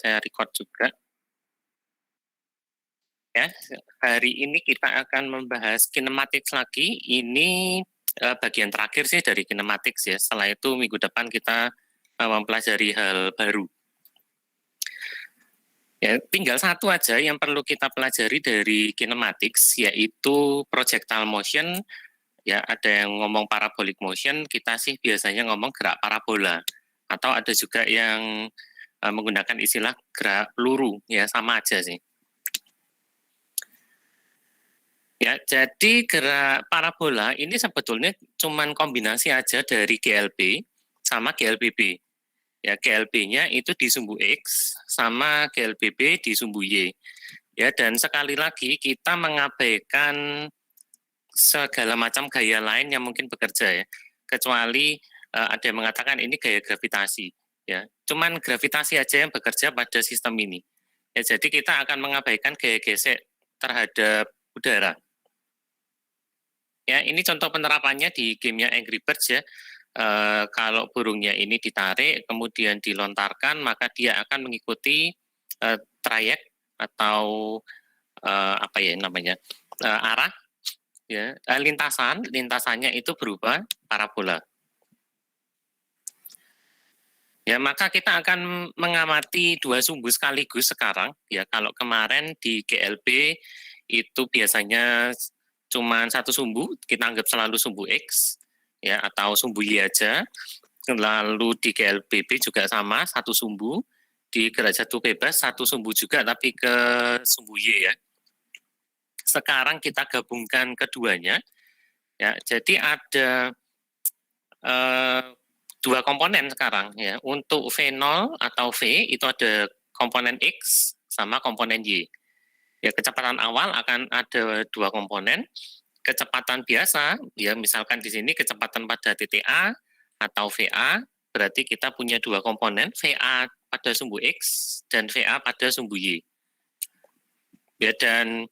Saya record juga. Ya, hari ini kita akan membahas kinematics lagi. Ini bagian terakhir sih dari kinematics ya. Setelah itu minggu depan kita mempelajari hal baru. Ya, tinggal satu aja yang perlu kita pelajari dari kinematics, yaitu projectile motion. Ya, ada yang ngomong parabolic motion, kita sih biasanya ngomong gerak parabola. Atau ada juga yang menggunakan istilah gerak peluru, ya sama aja sih. Ya, jadi gerak parabola ini sebetulnya cuman kombinasi aja dari GLB sama GLBB. Ya, GLB-nya itu di sumbu X sama GLBB di sumbu Y. Ya, dan sekali lagi kita mengabaikan segala macam gaya lain yang mungkin bekerja ya. Kecuali ada yang mengatakan ini gaya gravitasi ya. Cuman gravitasi aja yang bekerja pada sistem ini. Ya, jadi kita akan mengabaikan gaya gesek terhadap udara. Ya, ini contoh penerapannya di gamenya Angry Birds ya. Kalau burungnya ini ditarik, kemudian dilontarkan, maka dia akan mengikuti trayek atau apa ya namanya arah, ya lintasannya itu berupa parabola. Ya, maka kita akan mengamati dua sumbu sekaligus sekarang. Ya, kalau kemarin di GLB itu biasanya cuma satu sumbu, kita anggap selalu sumbu X, ya atau sumbu Y aja. Lalu di GLBB juga sama, satu sumbu. Di gerak jatuh bebas satu sumbu juga, tapi ke sumbu Y ya. Sekarang kita gabungkan keduanya. Ya, jadi ada dua komponen sekarang ya. Untuk V0 atau V itu ada komponen X sama komponen Y. Ya, kecepatan awal akan ada dua komponen. Kecepatan biasa, ya misalkan di sini kecepatan pada titik A atau VA, berarti kita punya dua komponen, VA pada sumbu X dan VA pada sumbu Y. Ya, dan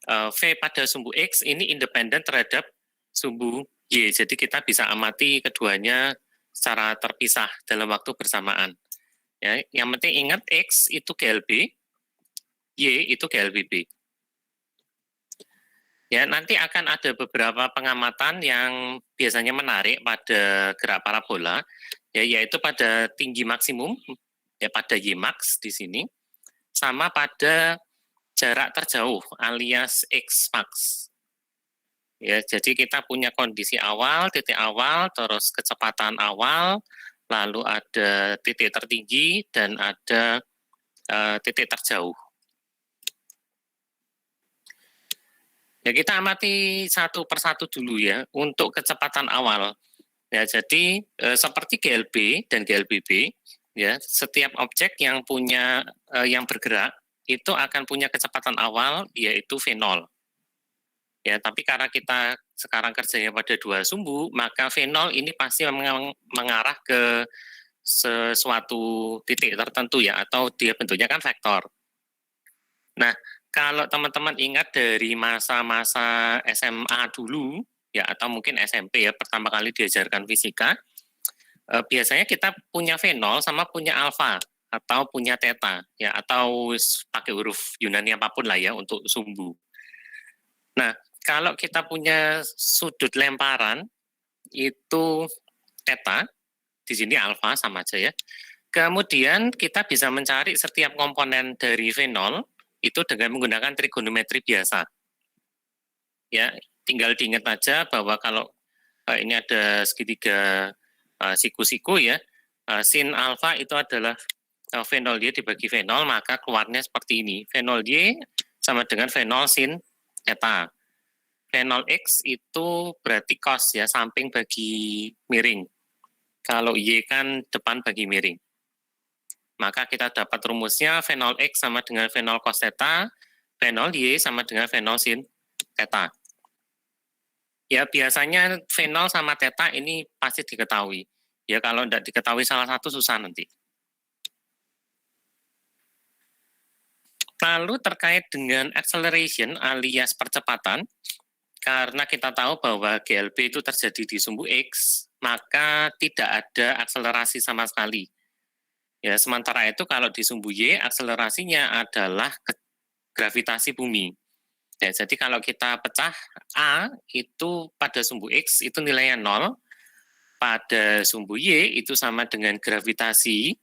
V pada sumbu X ini independen terhadap sumbu Y, jadi kita bisa amati keduanya secara terpisah dalam waktu bersamaan. Ya, yang penting ingat X itu GLB, Y itu GLBB. Ya, nanti akan ada beberapa pengamatan yang biasanya menarik pada gerak parabola, ya, yaitu pada tinggi maksimum, ya pada Ymax di sini, sama pada jarak terjauh alias Xmax. Ya, jadi kita punya kondisi awal, titik awal, terus kecepatan awal, lalu ada titik tertinggi dan ada titik terjauh. Ya, kita amati satu persatu dulu ya, untuk kecepatan awal. Ya, jadi seperti GLB dan GLBB, ya, setiap objek yang punya yang bergerak itu akan punya kecepatan awal yaitu V0. Ya, tapi karena kita sekarang kerjanya pada dua sumbu, maka V0 ini pasti mengarah ke sesuatu titik tertentu ya, atau dia bentuknya kan vektor. Nah, kalau teman-teman ingat dari masa-masa SMA dulu, ya atau mungkin SMP ya, pertama kali diajarkan fisika, biasanya kita punya V0 sama punya alfa atau punya theta, ya atau pakai huruf Yunani apapun lah ya untuk sumbu. Nah, kalau kita punya sudut lemparan itu theta, di sini alfa sama aja ya. Kemudian kita bisa mencari setiap komponen dari V0 itu dengan menggunakan trigonometri biasa. Ya, tinggal diingat aja bahwa kalau ini ada segitiga siku-siku ya, sin alfa itu adalah V0Y dibagi V0, maka keluarnya seperti ini. V0Y sama dengan V0 sin theta. V0X itu berarti cos ya, samping bagi miring. Kalau Y kan depan bagi miring. Maka kita dapat rumusnya V0X sama dengan V0 cos theta, V0Y sama dengan V0 sin theta. Ya, biasanya V0 sama theta ini pasti diketahui. Ya, kalau tidak diketahui salah satu susah nanti. Lalu terkait dengan acceleration alias percepatan, karena kita tahu bahwa GLB itu terjadi di sumbu X, maka tidak ada akselerasi sama sekali. Ya, sementara itu kalau di sumbu Y akselerasinya adalah gravitasi bumi. Ya, jadi kalau kita pecah A itu pada sumbu X itu nilainya 0, pada sumbu Y itu sama dengan gravitasi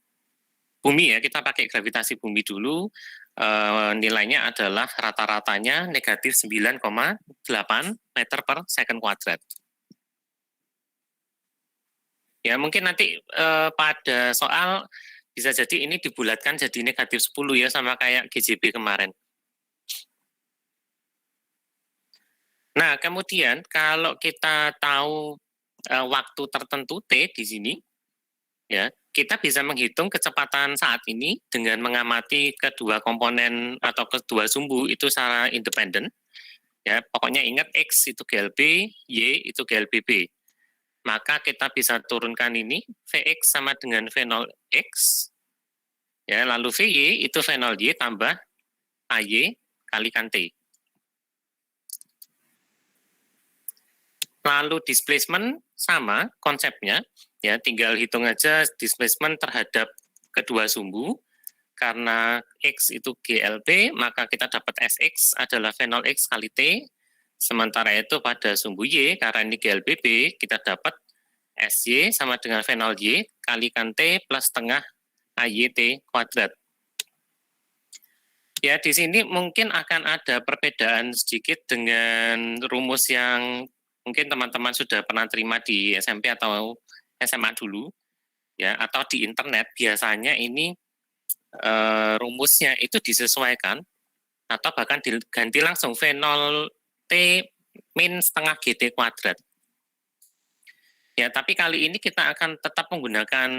bumi ya, kita pakai gravitasi bumi dulu, nilainya adalah rata-ratanya negatif 9,8 meter per second kuadrat. Ya, mungkin nanti pada soal bisa jadi ini dibulatkan jadi negatif 10 ya, sama kayak GJB kemarin. Nah, kemudian kalau kita tahu waktu tertentu T di sini, ya, kita bisa menghitung kecepatan saat ini dengan mengamati kedua komponen atau kedua sumbu itu secara independen. Ya, pokoknya ingat X itu GLB, Y itu GLBB. Maka kita bisa turunkan ini, Vx sama dengan V0X, ya, lalu Vy itu V0Y tambah AY kalikan T. Lalu displacement sama konsepnya, ya, tinggal hitung aja displacement terhadap kedua sumbu. Karena X itu GLB, maka kita dapat Sx adalah V0X kali T. Sementara itu pada sumbu Y, karena ini GLBB, kita dapat SY sama dengan V0Y kalikan T plus setengah AYT kuadrat. Ya, di sini mungkin akan ada perbedaan sedikit dengan rumus yang mungkin teman-teman sudah pernah terima di SMP atau SMA dulu, ya, atau di internet. Biasanya ini rumusnya itu disesuaikan atau bahkan diganti langsung V0T min setengah GT kuadrat. Ya, tapi kali ini kita akan tetap menggunakan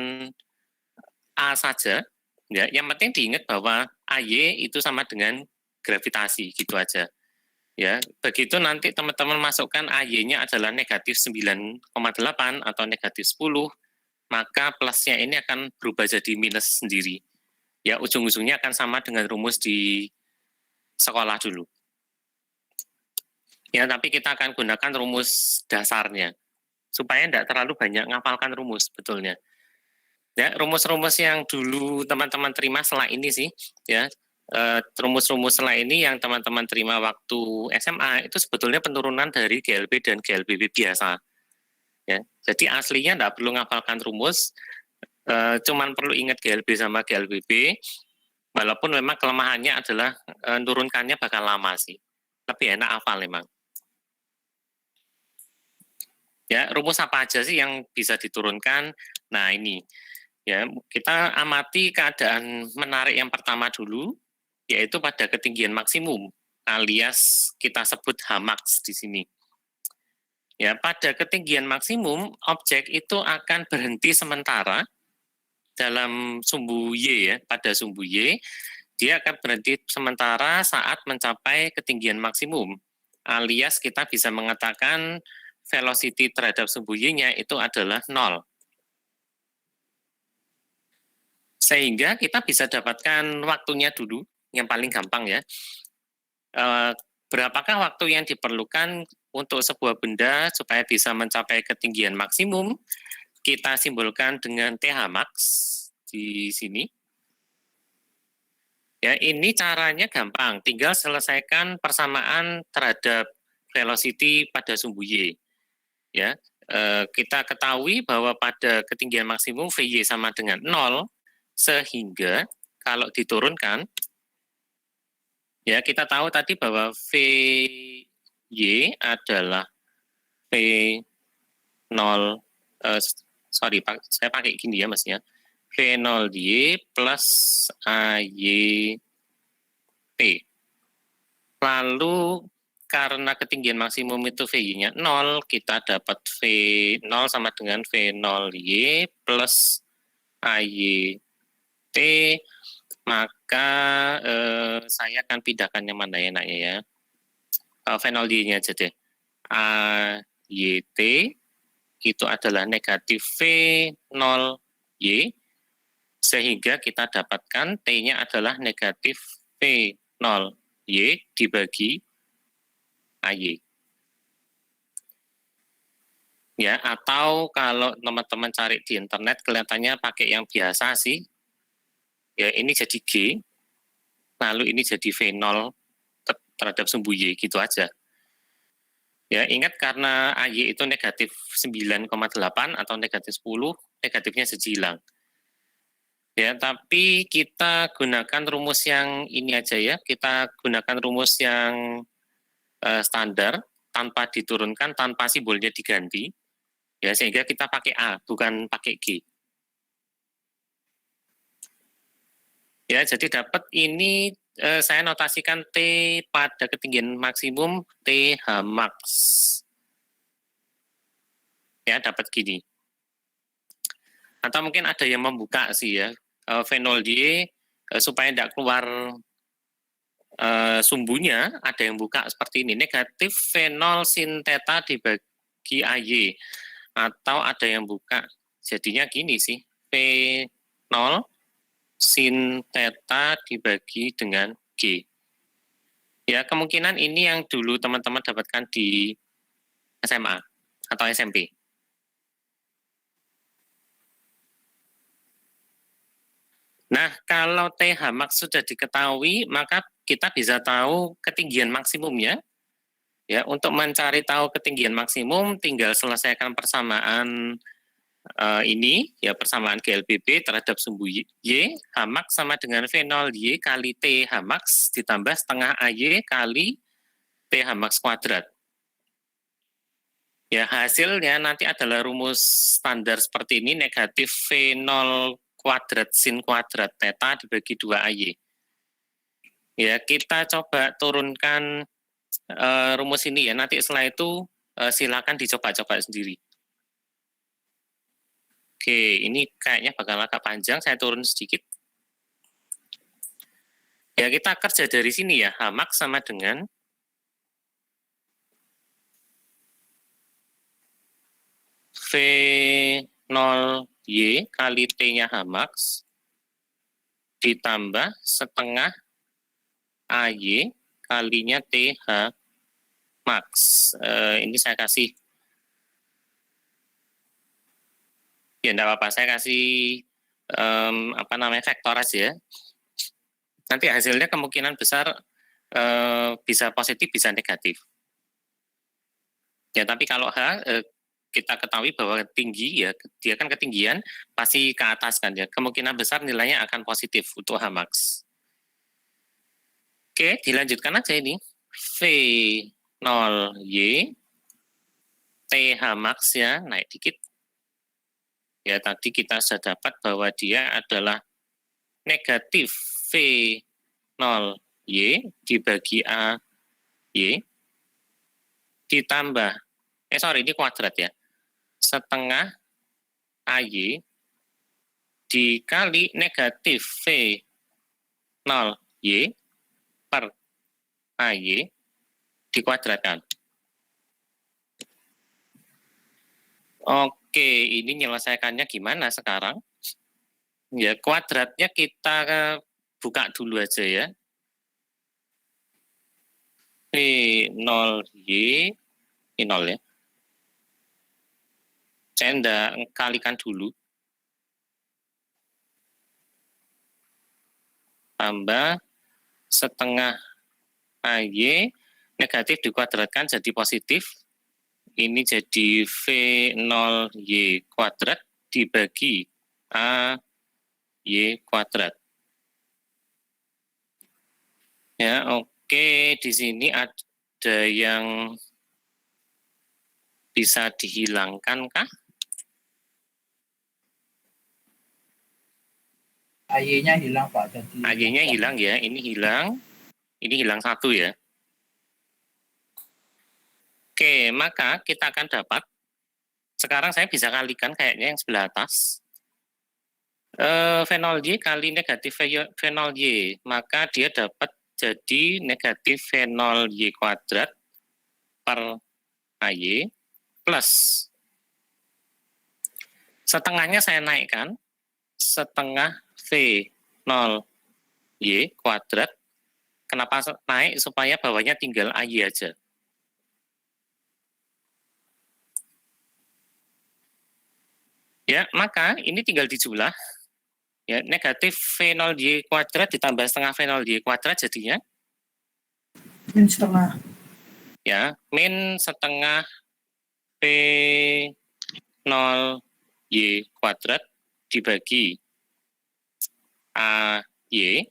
A saja. Ya, yang penting diingat bahwa AY itu sama dengan gravitasi, gitu aja. Ya, begitu nanti teman-teman masukkan AY-nya adalah negatif 9,8 atau negatif 10, maka plusnya ini akan berubah jadi minus sendiri. Ya, ujung-ujungnya akan sama dengan rumus di sekolah dulu. Ya, tapi kita akan gunakan rumus dasarnya supaya tidak terlalu banyak ngapalkan rumus betulnya. Ya, rumus-rumus yang dulu teman-teman terima setelah ini sih, ya, rumus-rumus setelah ini yang teman-teman terima waktu SMA itu sebetulnya penurunan dari GLB dan GLBB biasa. Ya, jadi aslinya tidak perlu ngapalkan rumus, cuman perlu ingat GLB sama GLBB, walaupun memang kelemahannya adalah nurunkannya bakal lama sih. Lebih enak hafal memang. Ya, rumus apa aja sih yang bisa diturunkan? Nah, ini. Ya, kita amati keadaan menarik yang pertama dulu, yaitu pada ketinggian maksimum, alias kita sebut Hmax di sini. Ya, pada ketinggian maksimum, objek itu akan berhenti sementara dalam sumbu Y ya, pada sumbu Y, dia akan berhenti sementara saat mencapai ketinggian maksimum, alias kita bisa mengatakan velocity terhadap sumbu Y-nya itu adalah 0. Sehingga kita bisa dapatkan waktunya dulu, yang paling gampang ya. Berapakah waktu yang diperlukan untuk sebuah benda supaya bisa mencapai ketinggian maksimum? Kita simbolkan dengan TH max di sini. Ya, ini caranya gampang, tinggal selesaikan persamaan terhadap velocity pada sumbu Y. Ya, kita ketahui bahwa pada ketinggian maksimum Vy sama dengan 0, sehingga kalau diturunkan, ya kita tahu tadi bahwa Vy adalah V0, saya pakai gini ya mas ya, V0Y plus AYT. Lalu karena ketinggian maksimum itu Vy-nya 0, kita dapat V0 sama dengan V0Y plus AYT, maka saya akan pindahkan yang mana ya enaknya ya. V0Y-nya aja deh. AYT itu adalah negatif V0Y, sehingga kita dapatkan T-nya adalah negatif V0Y dibagi AY. Ya, atau kalau teman-teman cari di internet kelihatannya pakai yang biasa sih, ya ini jadi G, lalu ini jadi V0 terhadap sumbu Y, gitu aja. Ya, ingat karena AY itu negatif 9,8 atau negatif 10, negatifnya sejilang. Ya, tapi kita gunakan rumus yang ini aja ya, kita gunakan rumus yang standar, tanpa diturunkan, tanpa simbolnya diganti, ya sehingga kita pakai A, bukan pakai G. Ya, jadi dapat ini saya notasikan T pada ketinggian maksimum TH max. Ya, dapat gini. Atau mungkin ada yang membuka sih ya, V0Y supaya tidak keluar sumbunya, ada yang buka seperti ini, negatif V0 sin theta dibagi AY. Atau ada yang buka, jadinya gini sih, V0 sin theta dibagi dengan G. Ya, kemungkinan ini yang dulu teman-teman dapatkan di SMA atau SMP. Nah, kalau TH max sudah diketahui, maka kita bisa tahu ketinggian maksimumnya. Ya, untuk mencari tahu ketinggian maksimum, tinggal selesaikan persamaan ini, ya persamaan GLBB terhadap sumbu Y, H max sama dengan V0 Y kali TH max ditambah setengah AY kali TH max kuadrat. Ya, hasilnya nanti adalah rumus standar seperti ini, negatif V0 kuadrat sin kuadrat theta dibagi 2 AY. Ya, kita coba turunkan rumus ini ya, nanti setelah itu silakan dicoba-coba sendiri. Oke, ini kayaknya bakal agak panjang, saya turun sedikit. Ya, kita kerja dari sini ya, H max sama dengan V0Y kali T-nya H max ditambah setengah AY kalinya TH max. Ini saya kasih, ya enggak apa-apa, saya kasih vektor aja. Nanti hasilnya kemungkinan besar bisa positif, bisa negatif. Ya, tapi kalau H, kita ketahui bahwa tinggi, ya dia kan ketinggian, pasti ke atas kan ya. Kemungkinan besar nilainya akan positif untuk H max. Oke, dilanjutkan aja ini. V0Y, TH max ya, naik dikit. Ya, tadi kita sudah dapat bahwa dia adalah negatif V0Y dibagi AY ditambah, ini kuadrat ya, setengah AY dikali negatif V0Y per AY dikuadratkan. Oke, ini menyelesaikannya gimana sekarang? Ya, kuadratnya kita buka dulu aja ya. V0Y, ini 0 ya. Saya enggak kalikan dulu. Tambah setengah AY, negatif dikuadratkan jadi positif. Ini jadi V0Y kuadrat dibagi AY kuadrat. Ya, oke, di sini ada yang bisa dihilangkan kah? AY-nya hilang Pak. AY-nya hilang ya, ini hilang 1 ya. Oke, maka kita akan dapat, sekarang saya bisa kalikan kayaknya yang sebelah atas. V0Y kali negatif V0Y, maka dia dapat jadi negatif V0Y kuadrat per AY plus setengahnya saya naikkan, setengah V0Y kuadrat. Kenapa naik? Supaya bawahnya tinggal AY aja. Ya, maka ini tinggal dijumlah. Ya, negatif V0Y kuadrat ditambah setengah V0Y kuadrat jadinya min setengah. ya min setengah V0Y kuadrat dibagi AY.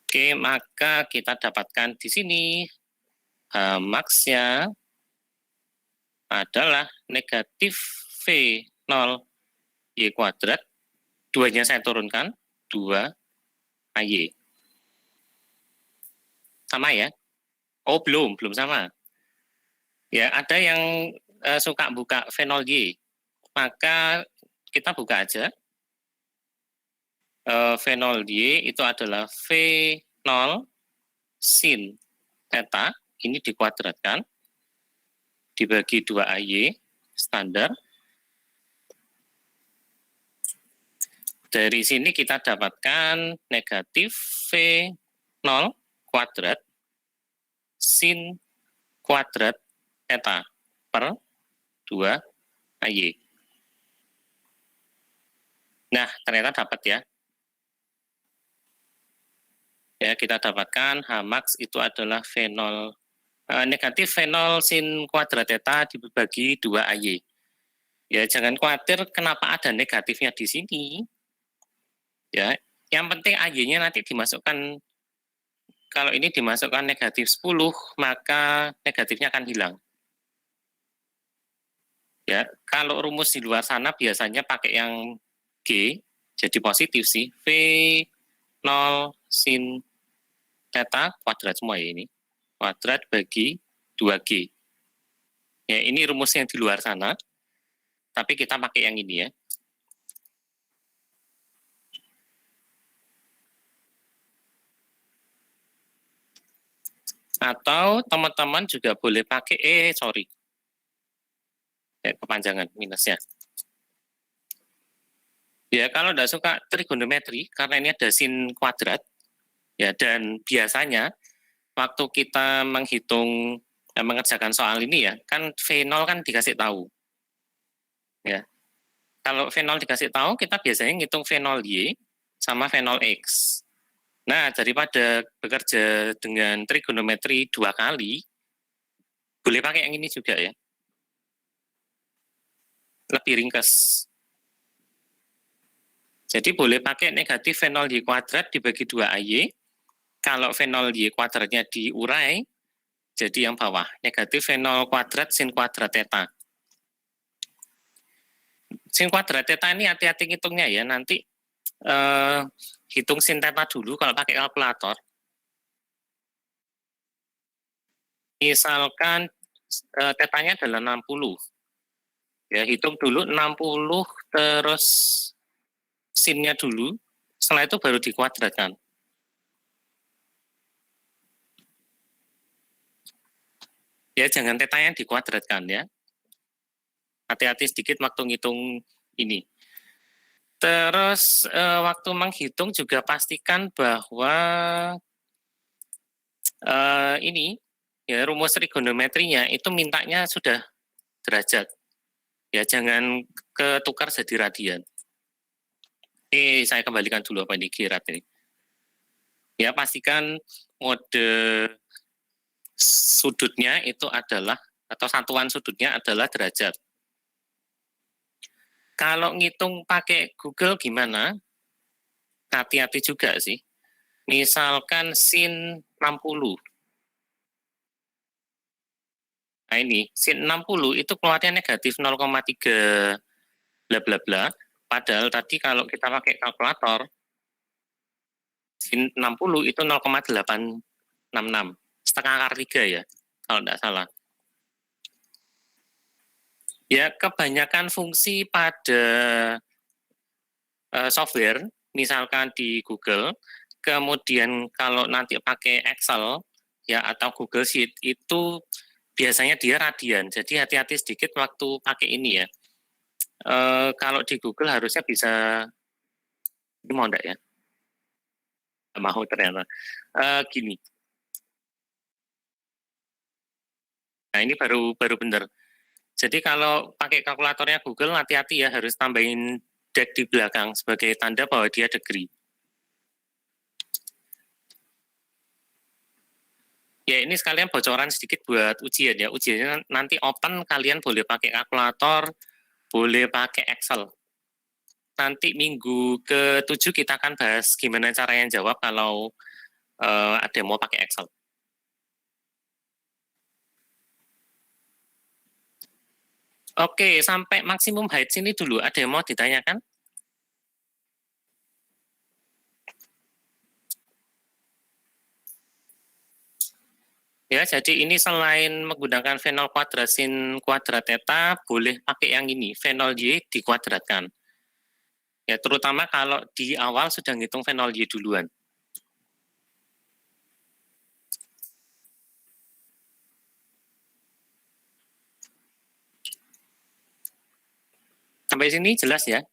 Oke, maka kita dapatkan di sini max-nya adalah negatif V0Y kuadrat, 2-nya saya turunkan, 2 AY. Sama ya? Oh, belum sama. Ya, ada yang suka buka V0Y, maka kita buka aja. V0Y itu adalah V0 sin theta, ini dikuadratkan, dibagi 2 AY, standar. Dari sini kita dapatkan negatif V0 kuadrat sin kuadrat theta per 2 AY. Nah, ternyata dapat ya. Ya, kita dapatkan H max itu adalah V0 negatif V0 sin kuadrat theta dibagi 2 AY. Ya, jangan khawatir kenapa ada negatifnya di sini. Ya, yang penting AY-nya nanti dimasukkan, kalau ini dimasukkan negatif 10, maka negatifnya akan hilang. Ya, kalau rumus di luar sana biasanya pakai yang G, jadi positif sih. V0 sin theta kuadrat semua ya ini. Kuadrat bagi 2G. Ya, ini rumus yang di luar sana. Tapi kita pakai yang ini ya. Atau teman-teman juga boleh pakai, kepanjangan minusnya. Ya, kalau tidak suka trigonometri, karena ini ada sin kuadrat, ya, dan biasanya waktu kita mengerjakan soal ini ya, kan V0 kan dikasih tahu. Ya. Kalau V0 dikasih tahu, kita biasanya ngitung V0Y sama V0X. Nah, daripada bekerja dengan trigonometri 2 kali, boleh pakai yang ini juga ya. Lebih ringkas. Jadi boleh pakai negatif V0Y kuadrat dibagi 2 AY. Kalau V0Y kuadratnya diurai, jadi yang bawah. Negatif V0 kuadrat sin kuadrat theta. Sin kuadrat theta ini hati-hati ngitungnya ya. Nanti hitung sin theta dulu kalau pakai kalkulator. Misalkan tetanya adalah 60. Ya, hitung dulu 60 terus sinnya dulu. Setelah itu baru dikuadratkan. Ya, jangan tetanya dikuadratkan ya. Hati-hati sedikit waktu ngitung ini. Terus waktu menghitung juga pastikan bahwa ini ya rumus trigonometrinya itu mintanya sudah derajat. Ya, jangan ketukar jadi radian. Saya kembalikan dulu apa ini Girat ini. Ya, pastikan mode sudutnya itu adalah, atau satuan sudutnya adalah derajat. Kalau ngitung pakai Google gimana? Hati-hati juga sih. Misalkan sin 60. Nah ini, sin 60 itu keluarnya negatif 0,3 bla bla bla. Padahal tadi kalau kita pakai kalkulator, sin 60 itu 0,866. Setengah akar 3 ya, kalau tidak salah. Ya, kebanyakan fungsi pada software, misalkan di Google, kemudian kalau nanti pakai Excel ya atau Google Sheet itu biasanya dia radian. Jadi hati-hati sedikit waktu pakai ini ya. Kalau di Google harusnya bisa, ini mau enggak ya? Nggak mau ternyata. Gini. Nah ini baru benar. Jadi kalau pakai kalkulatornya Google hati-hati ya, harus tambahin dash di belakang sebagai tanda bahwa dia degree. Ya, ini sekalian bocoran sedikit buat ujian ya. Ujiannya nanti open, kalian boleh pakai kalkulator, boleh pakai Excel. Nanti minggu ke-7 kita akan bahas gimana caranya jawab kalau ada yang mau pakai Excel. Oke, sampai maksimum height sini dulu. Ada yang mau ditanyakan? Ya, jadi ini selain menggunakan V0 kuadrat sin kuadrat theta, boleh pakai yang ini, V0 Y dikuadratkan. Ya, terutama kalau di awal sudah ngitung V0 Y duluan. Sampai sini jelas ya?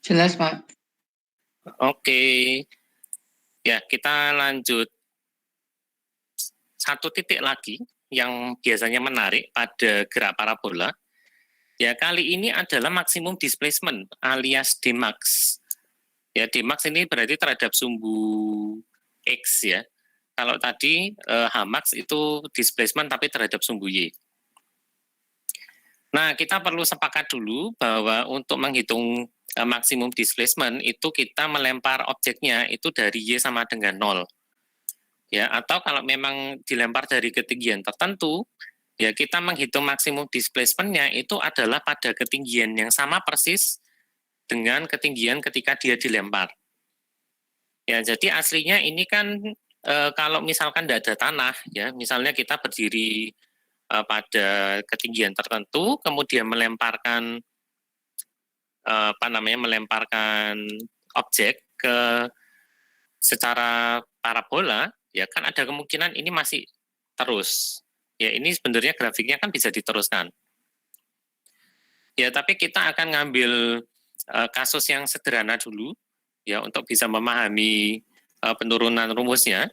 Jelas, Pak. Oke. Ya, kita lanjut. Satu titik lagi yang biasanya menarik pada gerak parabola. Ya, kali ini adalah maksimum displacement alias Dmax. Ya, Dmax ini berarti terhadap sumbu X ya. Kalau tadi Hmax itu displacement tapi terhadap sumbu Y. Nah, kita perlu sepakat dulu bahwa untuk menghitung maksimum displacement itu kita melempar objeknya itu dari Y sama dengan 0. Ya, atau kalau memang dilempar dari ketinggian tertentu, ya kita menghitung maksimum displacement-nya itu adalah pada ketinggian yang sama persis dengan ketinggian ketika dia dilempar. Ya, jadi aslinya ini kan kalau misalkan tidak ada tanah, ya misalnya kita berdiri pada ketinggian tertentu, kemudian melemparkan melemparkan objek ke secara parabola, ya kan ada kemungkinan ini masih terus. Ya ini sebenarnya grafiknya kan bisa diteruskan. Ya tapi kita akan ngambil kasus yang sederhana dulu, ya untuk bisa memahami penurunan rumusnya.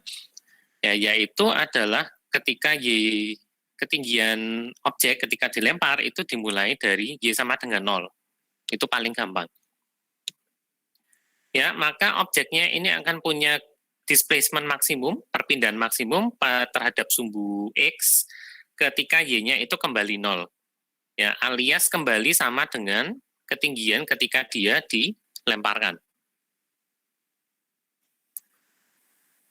Ya yaitu adalah ketika Y ketinggian objek ketika dilempar itu dimulai dari Y sama dengan 0. Itu paling gampang. Ya, maka objeknya ini akan punya displacement maksimum, perpindahan maksimum terhadap sumbu X ketika Y-nya itu kembali 0. Ya, alias kembali sama dengan ketinggian ketika dia dilemparkan.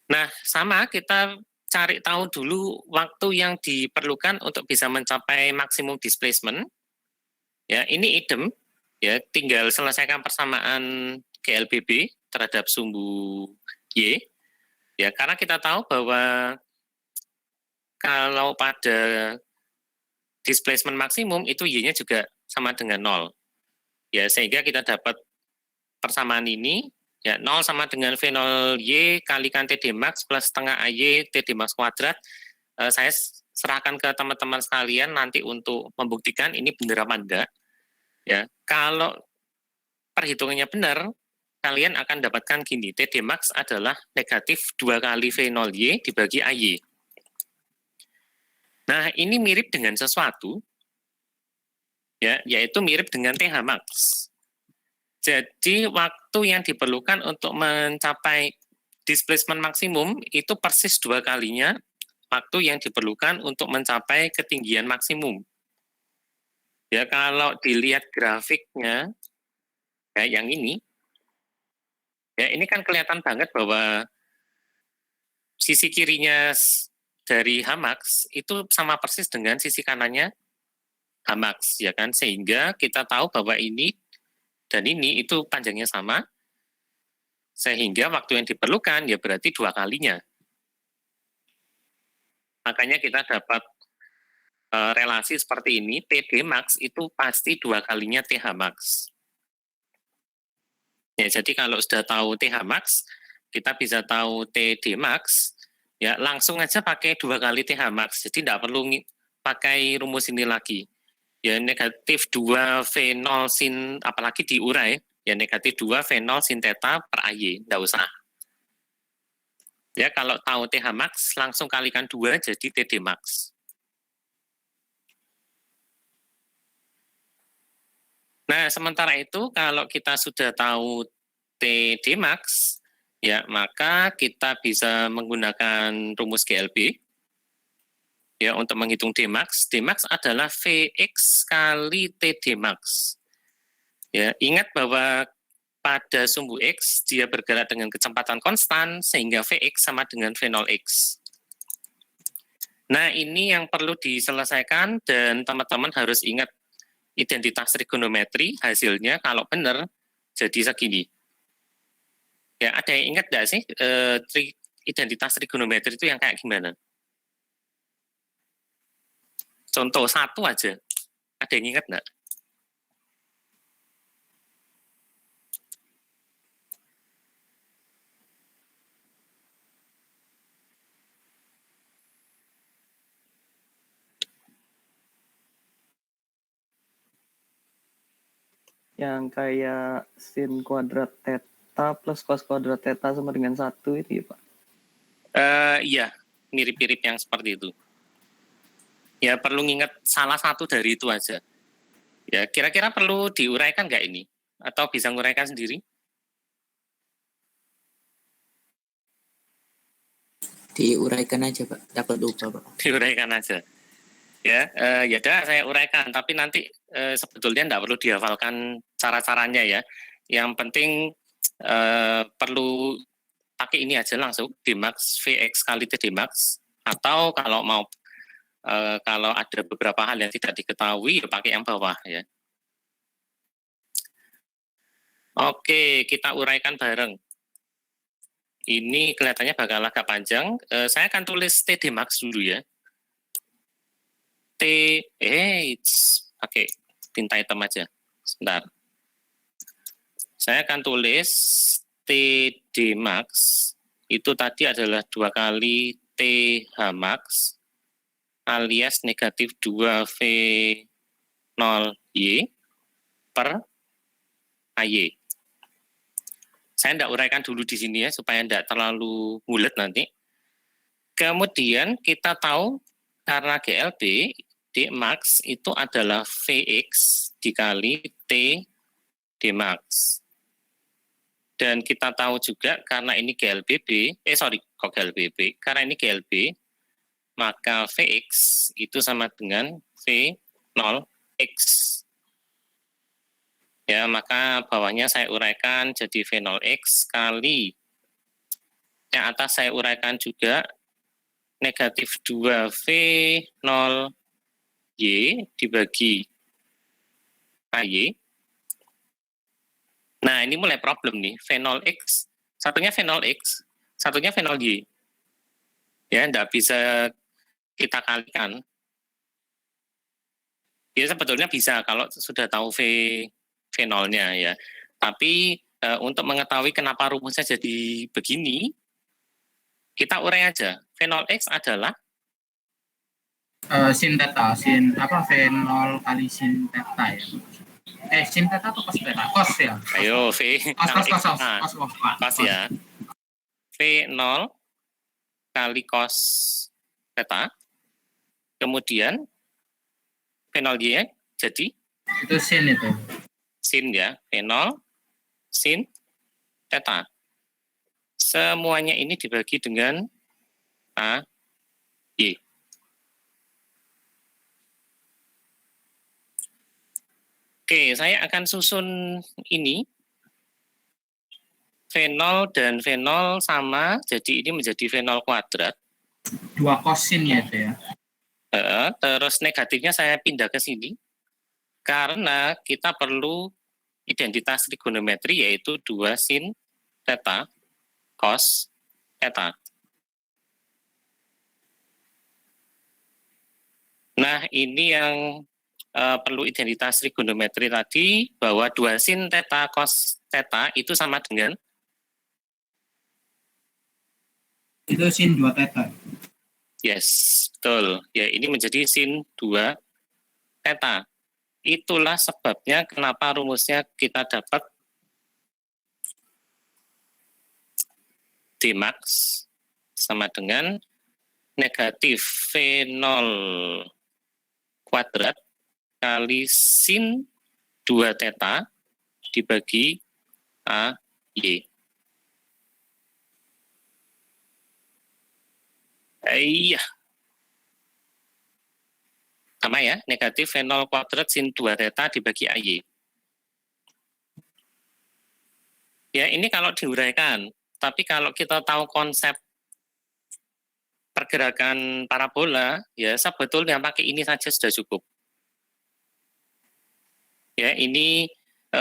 Nah, sama kita cari tahu dulu waktu yang diperlukan untuk bisa mencapai maksimum displacement. Ya, ini idem. Ya, tinggal selesaikan persamaan GLBB terhadap sumbu Y. Ya, karena kita tahu bahwa kalau pada displacement maksimum itu Y-nya juga sama dengan 0. Ya, sehingga kita dapat persamaan ini, ya 0 sama dengan V0Y kalikan TD max plus setengah AY TD max kuadrat. Saya serahkan ke teman-teman sekalian nanti untuk membuktikan ini benar apa enggak. Ya, kalau perhitungannya benar, kalian akan dapatkan gini, TD max adalah negatif 2 kali V0Y dibagi AY. Nah, ini mirip dengan sesuatu, ya, yaitu mirip dengan TH max. Jadi, waktu yang diperlukan untuk mencapai displacement maksimum itu persis 2 kalinya waktu yang diperlukan untuk mencapai ketinggian maksimum. Ya, kalau dilihat grafiknya, ya, yang ini, ya, ini kan kelihatan banget bahwa sisi kirinya dari Hmax itu sama persis dengan sisi kanannya Hmax, ya kan? Sehingga kita tahu bahwa ini dan ini itu panjangnya sama, sehingga waktu yang diperlukan ya berarti 2 kalinya. Makanya kita dapat relasi seperti ini, TD max itu pasti 2 kalinya TH max. Ya, jadi kalau sudah tahu TH max, kita bisa tahu TD max, ya langsung aja pakai 2 kali TH max. Jadi tidak perlu pakai rumus ini lagi. Ya negatif 2 V0 sin, apalagi diurai, ya negatif 2 V0 sin theta per AY, tidak usah. Ya kalau tahu TH max, langsung kalikan 2 jadi TD max. Nah, sementara itu kalau kita sudah tahu TD max, ya maka kita bisa menggunakan rumus GLB ya untuk menghitung Dmax. Dmax adalah Vx kali TD max. Ya, ingat bahwa pada sumbu X dia bergerak dengan kecepatan konstan sehingga Vx sama dengan V0x. Nah, ini yang perlu diselesaikan dan teman-teman harus ingat identitas trigonometri hasilnya kalau benar jadi segini. Ya, ada yang ingat nggak sih identitas trigonometri itu yang kayak gimana? Contoh satu aja. Ada yang ingat nggak? Yang kayak sin kuadrat theta plus cos kuadrat theta sama dengan 1 itu ya Pak? Iya, mirip-mirip yang seperti itu. Ya, perlu ingat salah satu dari itu aja. Ya, kira-kira perlu diuraikan nggak ini? Atau bisa nguraikan sendiri? Diuraikan aja Pak, dapat lupa Pak. Diuraikan aja. Ya, ya udah saya uraikan. Tapi nanti sebetulnya nggak perlu dihafalkan cara-caranya ya. Yang penting perlu pakai ini aja langsung Dmax Vx kali TD max. Atau kalau mau kalau ada beberapa hal yang tidak diketahui, ya pakai yang bawah ya. Oke, kita uraikan bareng. Ini kelihatannya bakal agak panjang. Saya akan tulis TD max dulu ya. Pakai tinta hitam aja. Sebentar. Saya akan tulis TD max itu tadi adalah 2 kali TH max alias negatif 2V0Y per AY. Saya tidak uraikan dulu di sini ya, supaya tidak terlalu bulat nanti. Kemudian kita tahu karena GLB, Dmax itu adalah Vx dikali T Dmax. Dan kita tahu juga karena ini GLBB, karena ini GLB, maka Vx itu sama dengan V0x. Ya, maka bawahnya saya uraikan jadi V0x kali, yang atas saya uraikan juga negatif 2V0Y dibagi AY. Nah, ini mulai problem nih. V0x, satunya V0x, satunya V0Y. Ya, enggak bisa kita kalikan. Ya, sebetulnya bisa kalau sudah tahu V0-nya ya. Tapi untuk mengetahui kenapa rumusnya jadi begini, kita urai aja. V0x adalah sin theta, V0 kali sin theta ya. Sin theta atau cos theta? Cos ya. Ayo, V. Cos ya. V0 kali cos theta. Kemudian V0Y jadi? Itu sin itu. Sin ya. V0 sin theta. Semuanya ini dibagi dengan A, Y. Oke, saya akan susun ini. V0 dan V0 sama, jadi ini menjadi V0 kuadrat. 2 kosin ya itu ya. Terus negatifnya saya pindah ke sini. Karena kita perlu identitas trigonometri yaitu 2 sin theta cos theta. Nah, ini yang perlu identitas trigonometri tadi, bahwa 2 sin theta cos theta itu sama dengan? Itu sin 2 theta. Yes, betul. Ya, ini menjadi sin 2 theta. Itulah sebabnya kenapa rumusnya kita dapat Dmax sama dengan negatif V0 kuadrat kali sin 2 theta dibagi AY. Iya. Sama ya, negatif V0 kuadrat sin 2 theta dibagi AY. Ya, ini kalau diuraikan. Tapi kalau kita tahu konsep pergerakan parabola, ya sebetulnya pakai ini saja sudah cukup. Ya, ini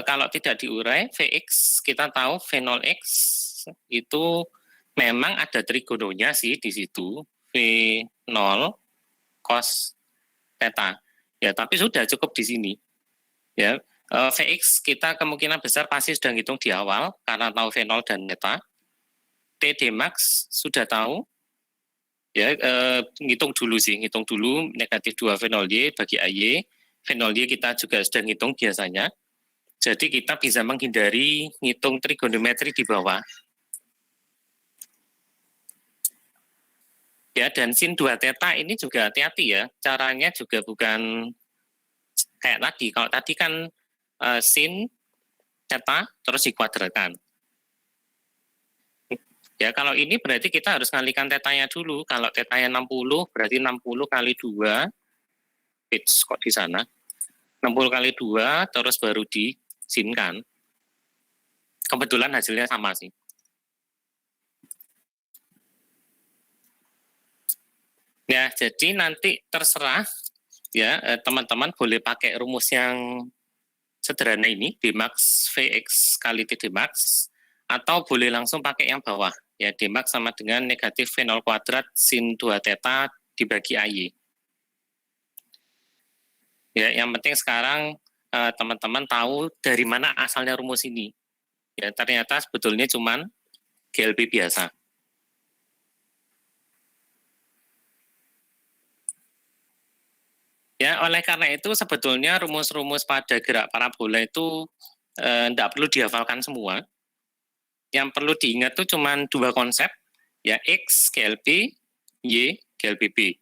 kalau tidak diurai, Vx kita tahu V0x itu memang ada trigononya sih di situ, V0 cos theta. Ya, tapi sudah cukup di sini. Ya, Vx kita kemungkinan besar pasti sudah ngitung di awal karena tahu V0 dan theta. TD max sudah tahu. Ya, ngitung dulu negatif 2 V0y bagi AY. V0y kita juga sudah ngitung biasanya. Jadi kita bisa menghindari ngitung trigonometri di bawah. Ya, dan sin 2 theta ini juga hati-hati ya. Caranya juga bukan kayak tadi. Kalau tadi kan sin theta terus dikuadratkan. Ya, kalau ini berarti kita harus ngalikan tetanya dulu. Kalau tetanya 60, berarti 60 kali 2. Fix kok di sana. 60 kali 2, terus baru disinkan. Kebetulan hasilnya sama sih. Ya, jadi nanti terserah ya teman-teman boleh pakai rumus yang sederhana ini, Dmax Vx kali TD max, atau boleh langsung pakai yang bawah. Ya, Dmax sama dengan negatif V0 kuadrat sin 2 theta dibagi AY. Ya, yang penting sekarang teman-teman tahu dari mana asalnya rumus ini. Ya, ternyata sebetulnya cuman GLB biasa. Ya, oleh karena itu sebetulnya rumus-rumus pada gerak parabola itu tidak perlu dihafalkan semua. Yang perlu diingat itu cuma 2 konsep, ya X GLB, Y GLBB.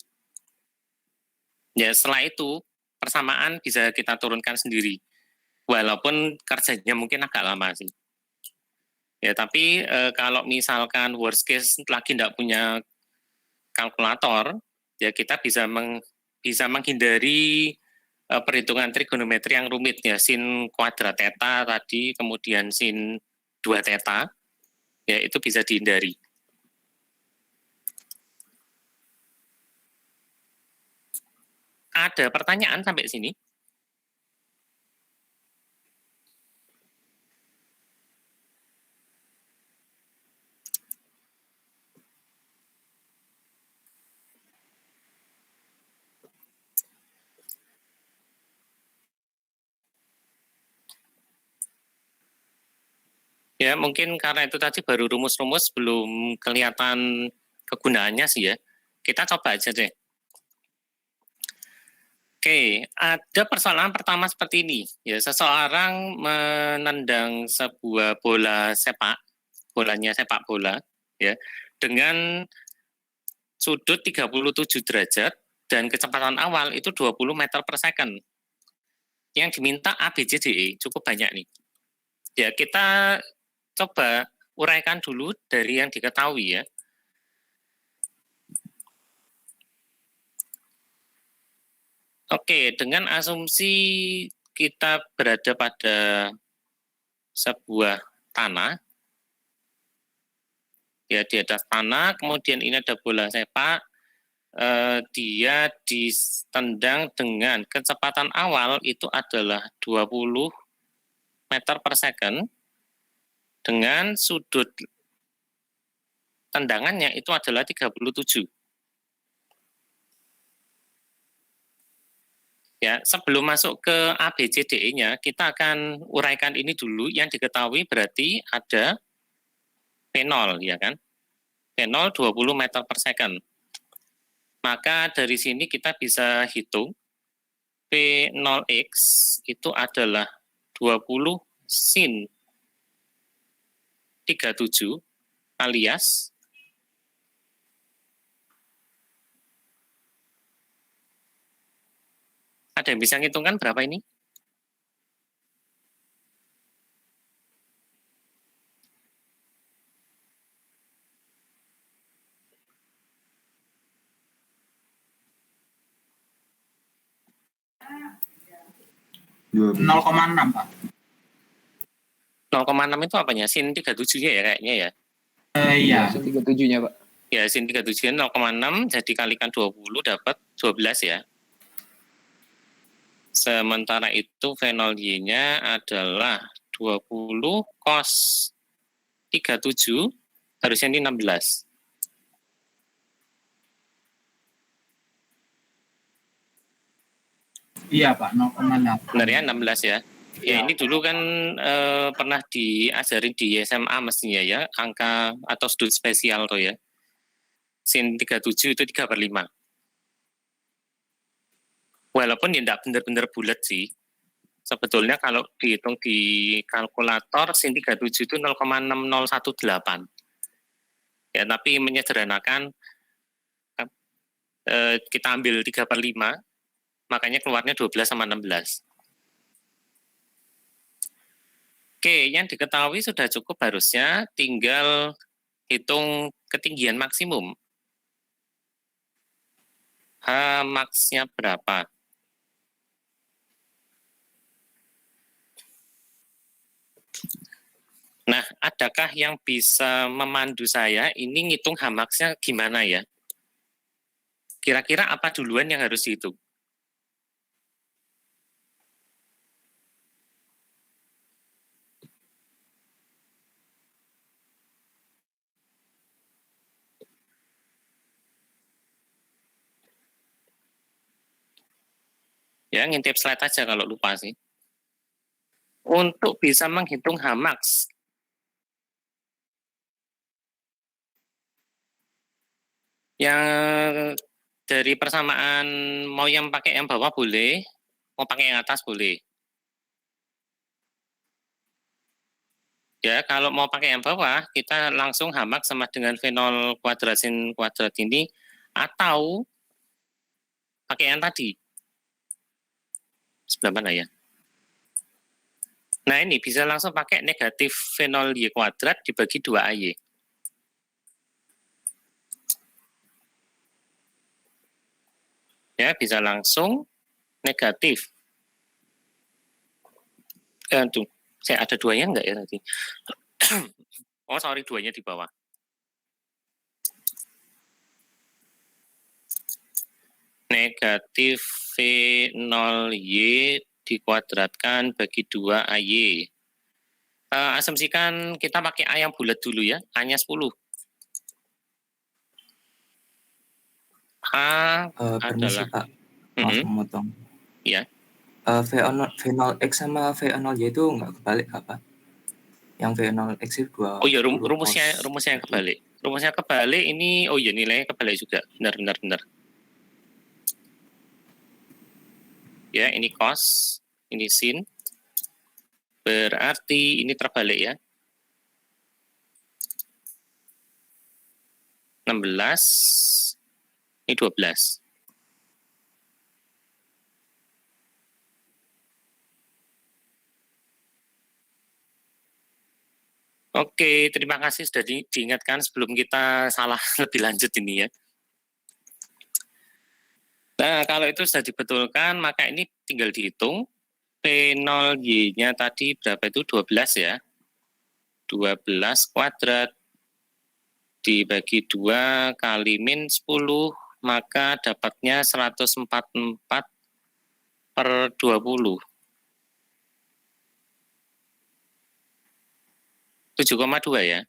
Ya, setelah itu persamaan bisa kita turunkan sendiri. Walaupun kerjanya mungkin agak lama sih. Ya, tapi kalau misalkan worst case lagi tidak punya kalkulator, ya kita bisa menghindari perhitungan trigonometri yang rumit ya, sin kuadrat theta tadi, kemudian sin 2 theta, ya itu bisa dihindari. Ada pertanyaan sampai sini? Ya, mungkin karena itu tadi baru rumus-rumus, belum kelihatan kegunaannya sih ya. Kita coba aja deh. Oke, ada persoalan pertama seperti ini. Ya, seseorang menendang sebuah bola sepak, bolanya sepak bola, ya, dengan sudut 37 derajat dan kecepatan awal itu 20 meter per second. Yang diminta ABCDE, cukup banyak nih. Ya, kita coba uraikan dulu dari yang diketahui ya. Oke, dengan asumsi kita berada pada sebuah tanah, ya di atas tanah, kemudian ini ada bola sepak, dia ditendang dengan kecepatan awal itu adalah 20 meter per second, dengan sudut tendangannya itu adalah 37. Ya, sebelum masuk ke ABCDE-nya, kita akan uraikan ini dulu. Yang diketahui berarti ada V0, ya kan? V0 20 meter per second. Maka dari sini kita bisa hitung V0x itu adalah 20 sin 37 alias ada yang bisa ngitungkan berapa ini? 12. 0,6 Pak. 0,6 itu apanya? Sin 37-nya ya kayaknya ya. Iya. 37-nya, Pak. Ya, sin 37 0,6 jadi kalikan 20 dapat 12 ya. Sementara itu V0 Y-nya adalah 20 cos 37, harusnya ini 16. Iya Pak, 0,8. Benar ya, 16 ya. Ya, ini dulu kan pernah diajarin di SMA mestinya ya, angka atau sudut spesial tuh ya. Sin 37 itu 3/5. Walaupun ya tidak benar-benar bulat sih. Sebetulnya kalau dihitung di kalkulator, sin 37 itu 0,6018. Ya, tapi menyederhanakan, kita ambil 3/5, makanya keluarnya 12 sama 16. Oke, yang diketahui sudah cukup harusnya, tinggal hitung ketinggian maksimum. H max-nya berapa? Nah, adakah yang bisa memandu saya ini ngitung H max-nya gimana ya? Kira-kira apa duluan yang harus dihitung? Ya, ngintip slide aja kalau lupa sih. Untuk bisa menghitung H max, yang dari persamaan mau yang pakai yang bawah boleh, mau pakai yang atas boleh. Ya, kalau mau pakai yang bawah, kita langsung H max sama dengan V0 kuadrat sin kuadrat ini, atau pakai yang tadi. Sebelah mana ya? Nah, ini bisa langsung pakai negatif V0 Y kuadrat dibagi 2AY. Ya, bisa langsung negatif. Tuh, saya ada duanya enggak ya tadi? Oh, sorry, duanya di bawah. Negatif V0Y dikuadratkan bagi 2AY. Asumsikan kita pakai A yang bulat dulu ya, A-nya 10. A Permisi adalah... Pak, maaf memotong. Ya. V0X sama V0Y itu nggak kebalik Pak? Yang V0X itu 2. Oh ya, rumusnya kebalik. Rumusnya kebalik ini, oh ya nilainya kebalik juga. Benar. Ya, ini cos, ini sin. Berarti ini terbalik ya. 16, ini 12. Oke, terima kasih sudah diingatkan sebelum kita salah lebih lanjut ini ya. Nah, kalau itu sudah dibetulkan, maka ini tinggal dihitung. P0Y-nya tadi berapa itu? 12 ya. 12 kuadrat dibagi 2 kali min 10, maka dapatnya 144 per 20. 7,2 ya?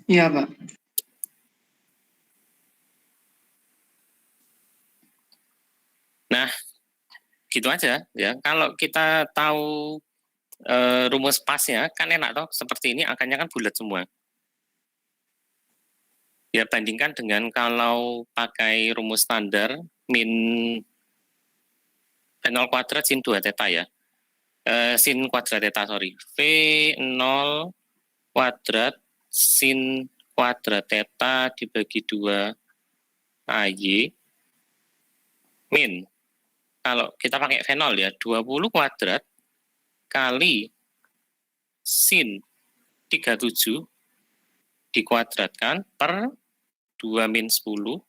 Iya, Pak. Nah, gitu aja ya. Kalau kita tahu rumus pasnya, kan enak toh. Seperti ini angkanya kan bulat semua. Ya, bandingkan dengan kalau pakai rumus standar min V0 kuadrat sin 2 theta ya. Sin kuadrat theta, sorry. V0 kuadrat sin kuadrat theta dibagi 2 AY min. Kalau kita pakai V0 ya, 20 kuadrat kali sin 37 dikuadratkan per 2 min 10,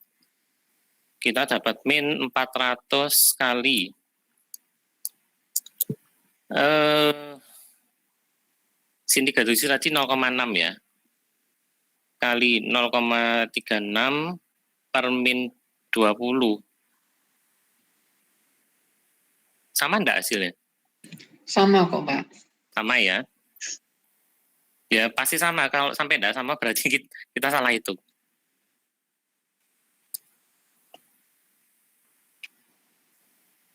kita dapat min 400 kali sin 37 tadi 0,6 ya. Kali 0,36 per min 20. Sama enggak hasilnya? Sama kok, Pak. Sama ya. Ya pasti sama. Kalau sampai enggak sama berarti kita salah hitung.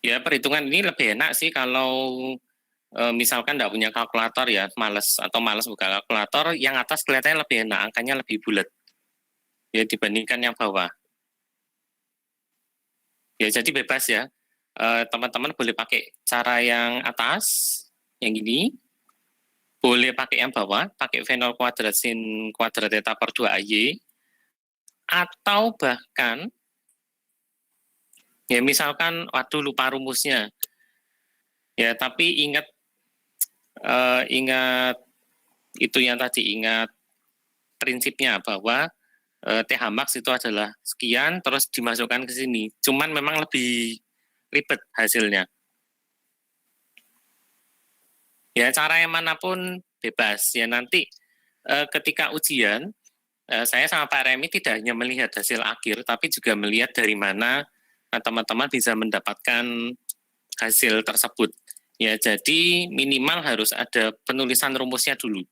Ya perhitungan ini lebih enak sih kalau misalkan enggak punya kalkulator ya, males buka kalkulator, yang atas kelihatannya lebih enak, angkanya lebih bulat. Ya dibandingkan yang bawah. Ya jadi bebas ya. Teman-teman boleh pakai cara yang atas, yang ini. Boleh pakai yang bawah, pakai V0 kuadrat sin kuadrat theta per 2AY. Atau bahkan, ya misalkan, waduh lupa rumusnya. Ya tapi ingat itu yang tadi, ingat prinsipnya bahwa TH max itu adalah sekian, terus dimasukkan ke sini. Cuman memang lebih ribet hasilnya. Ya cara yang manapun bebas. Ya nanti ketika ujian, saya sama Pak Remi tidak hanya melihat hasil akhir, tapi juga melihat dari mana teman-teman bisa mendapatkan hasil tersebut. Ya jadi minimal harus ada penulisan rumusnya dulu.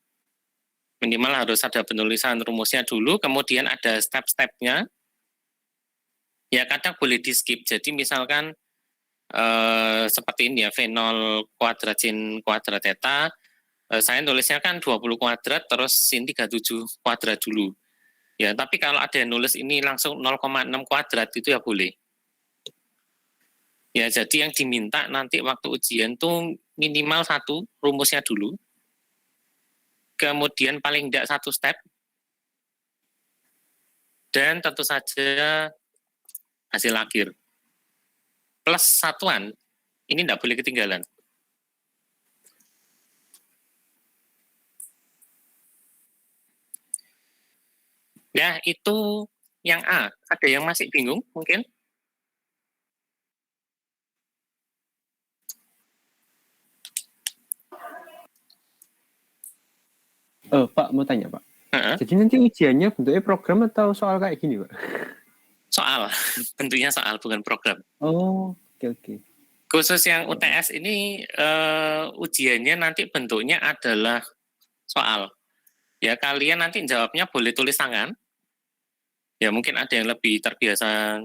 Minimal harus ada penulisan rumusnya dulu, kemudian ada step-stepnya. Ya kadang boleh di skip. Jadi misalkan seperti ini ya, V0 kuadrat sin kuadrat theta, saya nulisnya kan 20 kuadrat terus sin 37 kuadrat dulu. Ya, tapi kalau ada yang nulis ini langsung 0,6 kuadrat itu ya boleh. Ya, jadi yang diminta nanti waktu ujian tuh minimal 1 rumusnya dulu. Kemudian paling tidak 1 step. Dan tentu saja hasil akhir. Plus satuan, ini tidak boleh ketinggalan. Ya, itu yang A. Ada yang masih bingung mungkin? Pak, mau tanya, Pak. Jadi nanti ujiannya bentuknya program atau soal kayak gini, Pak? Soal, bentuknya soal, bukan program. Oh, oke. Khusus yang UTS ini ujiannya nanti bentuknya adalah soal. Ya kalian nanti jawabnya boleh tulis tangan. Ya mungkin ada yang lebih terbiasa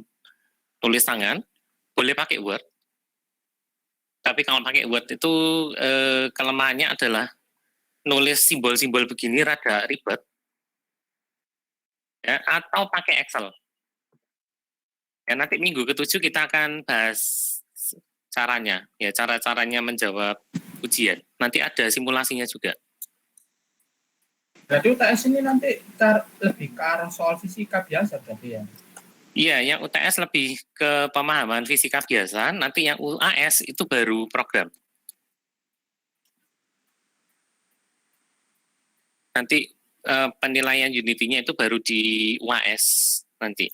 tulis tangan, boleh pakai Word. Tapi kalau pakai Word itu kelemahannya adalah nulis simbol-simbol begini rada ribet. Ya, atau pakai Excel. Ya nanti minggu ke-7 kita akan bahas caranya, ya cara-caranya menjawab ujian. Nanti ada simulasinya juga. Berarti UTS ini nanti lebih ke arah soal fisika biasa berarti ya? Iya, yang UTS lebih ke pemahaman fisika biasa, nanti yang UAS itu baru program. Nanti penilaian unitinya itu baru di UAS nanti.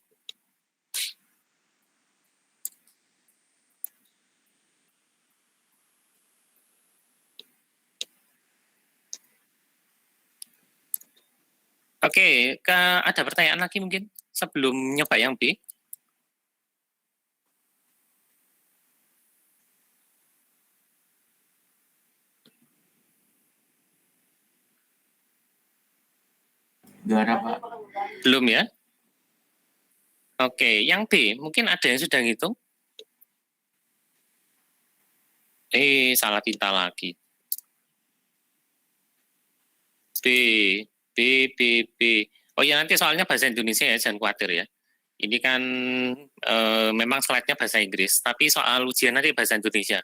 Oke, ada pertanyaan lagi mungkin sebelum nyoba yang B? Juara, Pak. Belum ya? Oke, yang B, mungkin ada yang sudah ngitung? Salah tinta lagi. B. Oh ya, nanti soalnya bahasa Indonesia ya, jangan khawatir ya. Ini kan memang slide-nya bahasa Inggris, tapi soal ujian nanti bahasa Indonesia.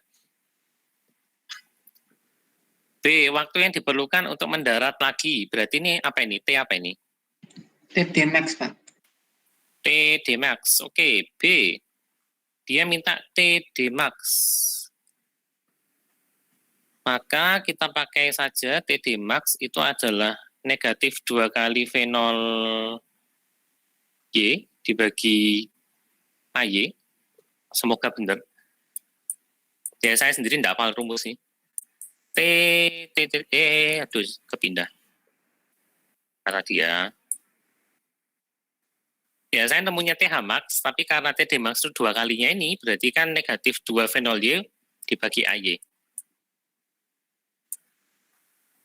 B, waktu yang diperlukan untuk mendarat lagi. Berarti ini apa ini? T apa ini? TD Max, Pak. TD Max. Oke, B. Dia minta TD Max. Maka kita pakai saja TD Max itu adalah negatif 2 kali V0 Y dibagi AY. Semoga benar. Ya saya sendiri tidak hafal rumus sih. aduh kepindah. Karena dia. Ya, saya nemunya TH max, tapi karena TD max itu 2 kalinya ini, berarti kan negatif 2 fenol Y dibagi AY.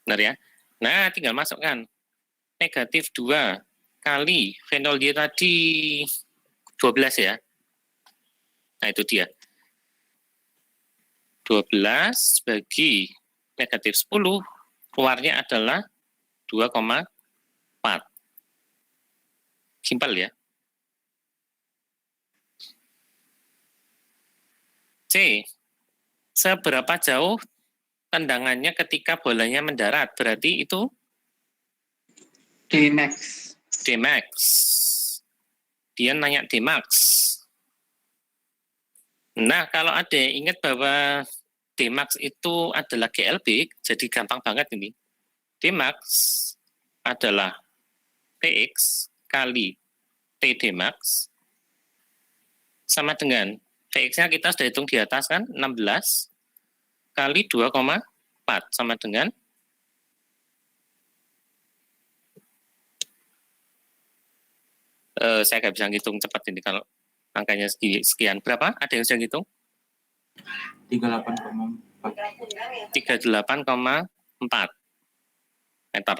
Benar ya? Nah, tinggal masukkan. Negatif 2 kali fenol Y tadi 12 ya. Nah, itu dia. 12 bagi negatif 10, keluarnya adalah 2,4. Simpel ya. C. Seberapa jauh tendangannya ketika bolanya mendarat? Berarti itu D-max. Dmax. Dia nanya Dmax. Nah, kalau ada yang ingat bahwa Dmax itu adalah GLB, jadi gampang banget ini. Dmax adalah Tx kali Td max sama dengan Tx-nya kita sudah hitung di atas kan, 16 kali 2,4 sama dengan saya nggak bisa ngitung cepat ini kalau angkanya sekian. Berapa? Ada yang bisa ngitung? 38,4. 38,4 meter.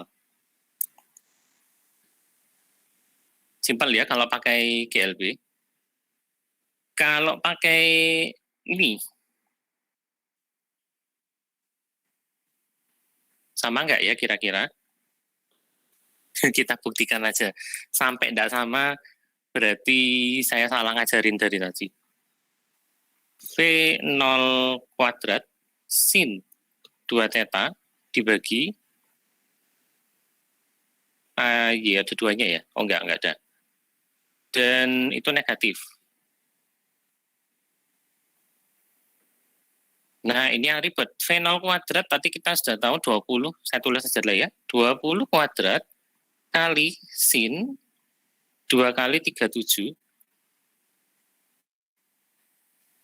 Simpel ya kalau pakai GLB. Kalau pakai ini, sama nggak ya kira-kira? Kita buktikan aja. Sampai nggak sama, berarti saya salah ngajarin dari tadi. V0 kuadrat sin 2 theta dibagi, ya ada duanya ya? Oh enggak ada. Dan itu negatif. Nah, ini yang ribet. V0 kuadrat tadi kita sudah tahu 20, saya tulis saja lah ya. 20 kuadrat kali sin 2 kali 37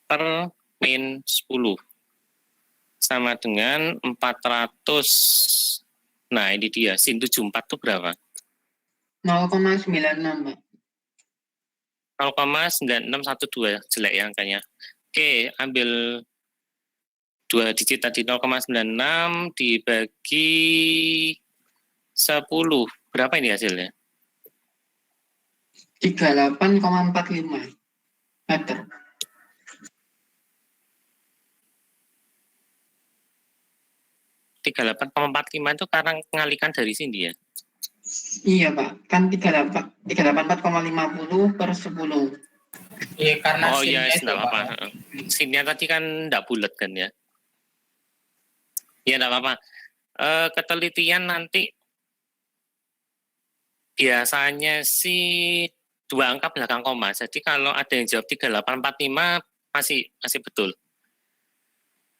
per min 10 sama dengan 400. Nah, ini dia. Sin 74 itu berapa? 0,96, Pak. 0,9612, jelek ya angkanya. Oke, ambil 2 digit tadi, 0,96 dibagi 10. Berapa ini hasilnya? 38,45 meter. 38,45 itu karena ngalikan dari sini ya? Iya, Pak. Kan 384,50 per 10. Iya, karena Oh iya, sinnya itu, enggak Pak. apa-apa. Sinnya tadi kan enggak bulat kan ya? Ya enggak apa-apa. Ketelitian nanti biasanya sih 2 angka belakang koma. Jadi kalau ada yang jawab 3845 masih betul.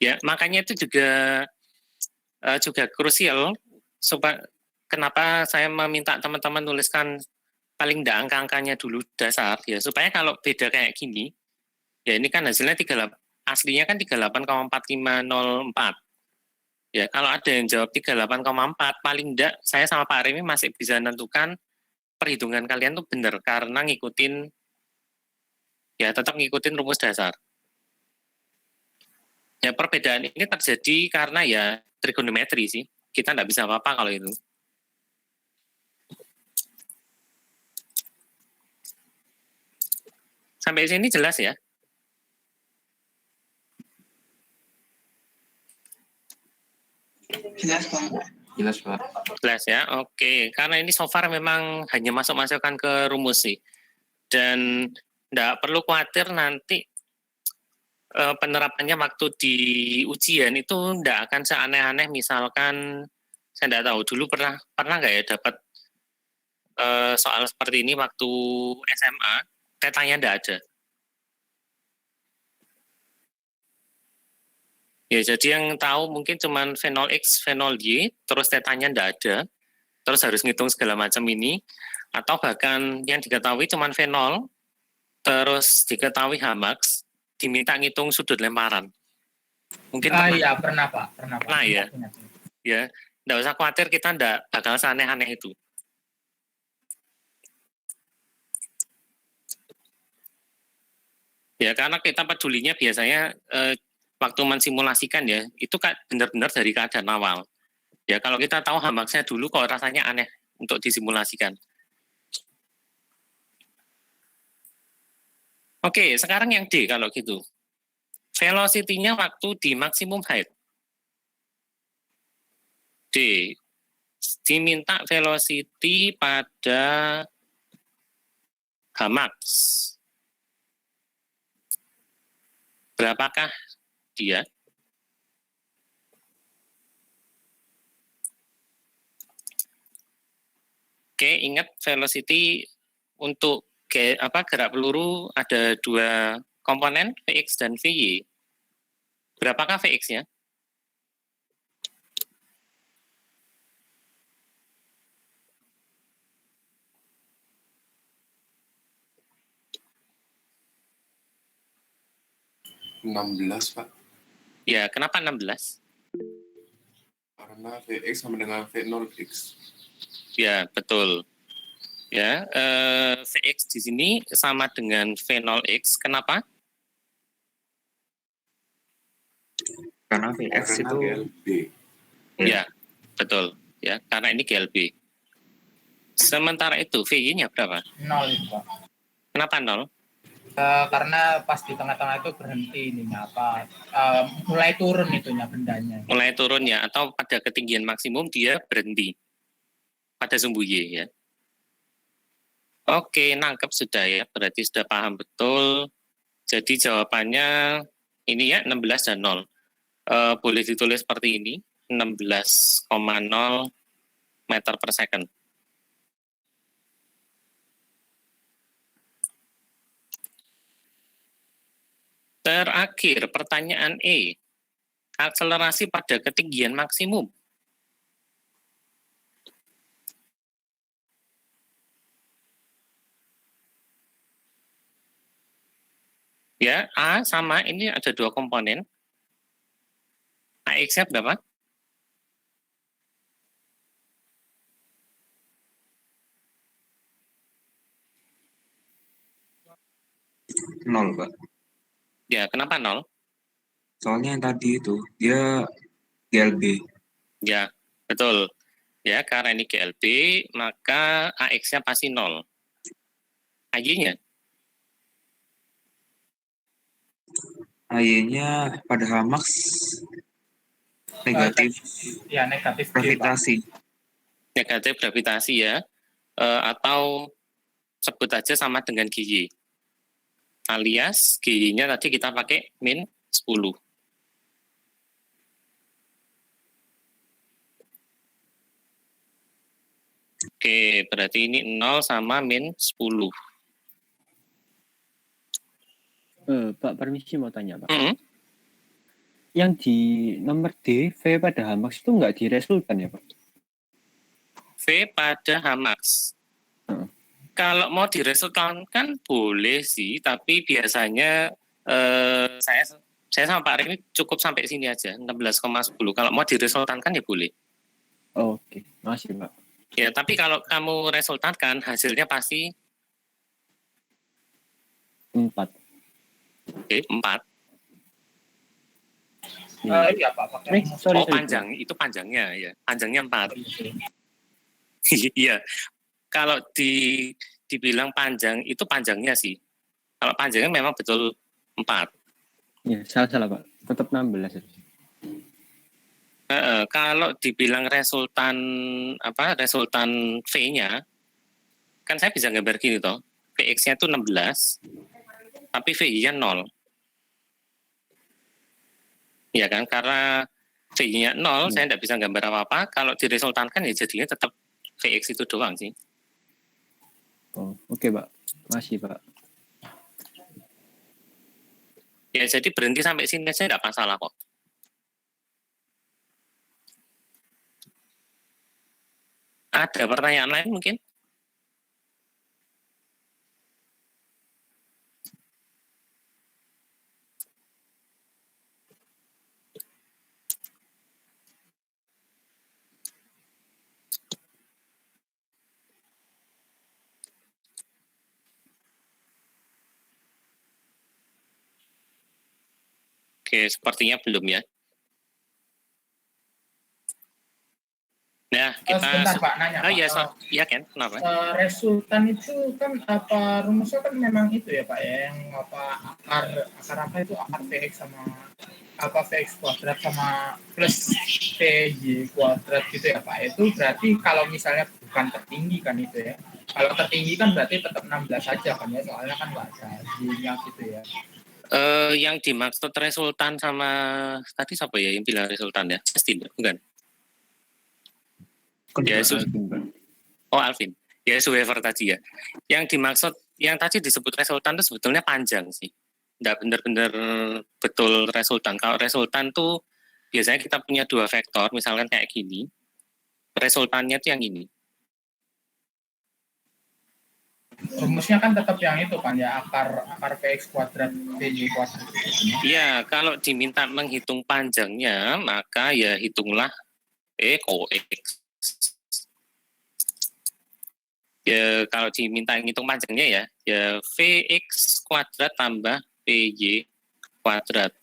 Ya, makanya itu juga krusial supaya kenapa saya meminta teman-teman tuliskan paling enggak angka-angkanya dulu dasar ya, supaya kalau beda kayak gini ya ini kan hasilnya aslinya kan 38,4504. Ya, kalau ada yang jawab 38,4 paling enggak saya sama Pak Remi masih bisa menentukan perhitungan kalian tuh benar karena tetap ngikutin rumus dasar. Ya, perbedaan ini terjadi karena ya trigonometri sih. Kita nggak bisa apa-apa kalau itu. Sampai sini jelas ya? Jelas, Pak. Jelas, Pak. Jelas ya, oke. Karena ini so far memang hanya masuk-masukkan ke rumus sih. Dan nggak perlu khawatir nanti penerapannya waktu di ujian itu nggak akan seaneh-aneh. Misalkan, saya nggak tahu, dulu pernah nggak ya dapat soal seperti ini waktu SMA, tetanya nggak ada. Ya, jadi yang tahu mungkin cuman V0 X, V0 Y, terus tetanya nggak ada, terus harus ngitung segala macam ini, atau bahkan yang diketahui cuman V0, terus diketahui H max, diminta ngitung sudut lemparan. Mungkin pernah. Iya, pernah Pak. Nah, ya. Ingat. Ya, nggak usah khawatir, kita nggak bakal aneh-aneh itu. Ya, karena kita pedulinya biasanya waktu mensimulasikan ya, itu benar-benar dari keadaan awal. Ya, kalau kita tahu hamaksnya dulu, kok rasanya aneh untuk disimulasikan. Oke, sekarang yang D kalau gitu. Velocity-nya waktu di maksimum height. D. Diminta velocity pada Hmax. Berapakah dia? Oke, ingat velocity untuk gerak peluru ada dua komponen, Vx dan Vy. Berapakah Vx-nya? Pak. Ya, kenapa 16? Karena Vx sama dengan V0x. Ya, betul. Ya, Vx di sini sama dengan V0x. Kenapa? Karena Vx itu GLB. Ya, betul. Ya, karena ini GLB. Sementara itu Vy-nya berapa? 0 itu Pak. Kenapa 0? Karena pas di tengah-tengah itu berhenti ininya apa? Mulai turun itunya bendanya. Mulai turun ya, atau pada ketinggian maksimum dia berhenti pada sumbu Y ya. Oke, nangkep sudah ya, berarti sudah paham betul. Jadi jawabannya ini ya, 16 dan 0. Boleh ditulis seperti ini, 16,0 meter per second. Terakhir, pertanyaan E. Akselerasi pada ketinggian maksimum. Ya, A sama, ini ada dua komponen. AX-nya berapa? nol, Pak. Ya, kenapa 0? Soalnya yang tadi itu dia GLB. Ya, betul. Ya, karena ini GLB, maka AX-nya pasti 0. AY-nya? AY-nya pada Hmax negatif Iya, negatif G, Pak. gravitasi. Negatif gravitasi ya. Atau sebut aja sama dengan GY. Alias GY-nya tadi kita pakai min 10. Oke, berarti ini 0 sama min 10. Pak, permisi mau tanya, Pak. Mm-hmm. Yang di nomor D, V pada Hmax itu nggak diresultan ya, Pak? V pada Hmax. Kalau mau diresultankan boleh sih, tapi biasanya saya sama Pak Ari ini cukup sampai sini aja, 16,10. Kalau mau diresultankan ya boleh. Oke, makasih, Pak. Ya, tapi kalau kamu resultankan, hasilnya pasti 4. Oke, 4. Iya Pak, pakai Oh, panjang, itu panjangnya ya. Panjangnya 4. Iya. Kalau dibilang panjang, itu panjangnya sih. Kalau panjangnya memang betul 4. Ya, salah, Pak. Tetap 16. Kalau dibilang resultan V-nya, kan saya bisa gambar gini toh. Vx-nya itu 16, tapi VY-nya 0. Ya kan, karena VY-nya 0, saya tidak bisa gambar apa-apa. Kalau diresultankan ya jadinya tetap Vx itu doang sih. Oh, oke, Pak. Masih, Pak. Ya, jadi berhenti sampai sini saya tidak masalah kok. Ada pertanyaan lain mungkin? Oke, sepertinya belum ya. Nah, kita Sebentar Pak, nanya Pak. ya Ken, kenapa? Resultan itu kan apa rumusnya kan memang itu ya Pak ya, yang apa akar apa itu akar Vx sama apa Vx kuadrat sama plus Vy kuadrat gitu ya Pak. Itu berarti kalau misalnya bukan tertinggi kan itu ya. Kalau tertinggi kan berarti tetap 16 saja kan ya, soalnya kan nggak ada Y-nya gitu ya. Yang dimaksud resultan sama tadi siapa ya yang bilang resultan ya? Pasti bukan? Ya, Alvin. Ya, whoever tadi ya. Yang dimaksud, yang tadi disebut resultan itu sebetulnya panjang sih. Nggak benar-benar betul resultan. Kalau resultan tuh biasanya kita punya dua vektor, misalkan kayak gini. Resultannya tuh yang ini. Rumusnya kan tetap yang itu kan ya, akar Vx kuadrat Vy kuadrat. Iya, kalau diminta menghitung panjangnya, maka ya hitunglah X. Ya, kalau diminta ngitung panjangnya ya Vx kuadrat tambah Vy kuadrat.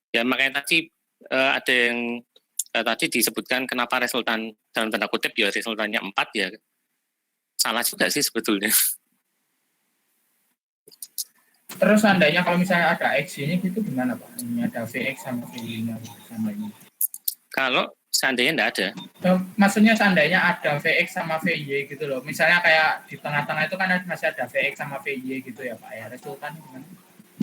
Ya, makanya tadi ada yang tadi disebutkan kenapa resultan dalam tanda kutip ya resultannya 4 ya. Salah juga sih sebetulnya. Terus seandainya kalau misalnya ada X-nya gitu gimana Pak? Ini ada Vx sama Vy-nya sama ini. Kalau seandainya enggak ada. Maksudnya seandainya ada Vx sama Vy gitu loh. Misalnya kayak di tengah-tengah itu kan masih ada Vx sama Vy gitu ya Pak ya. Resultan gimana?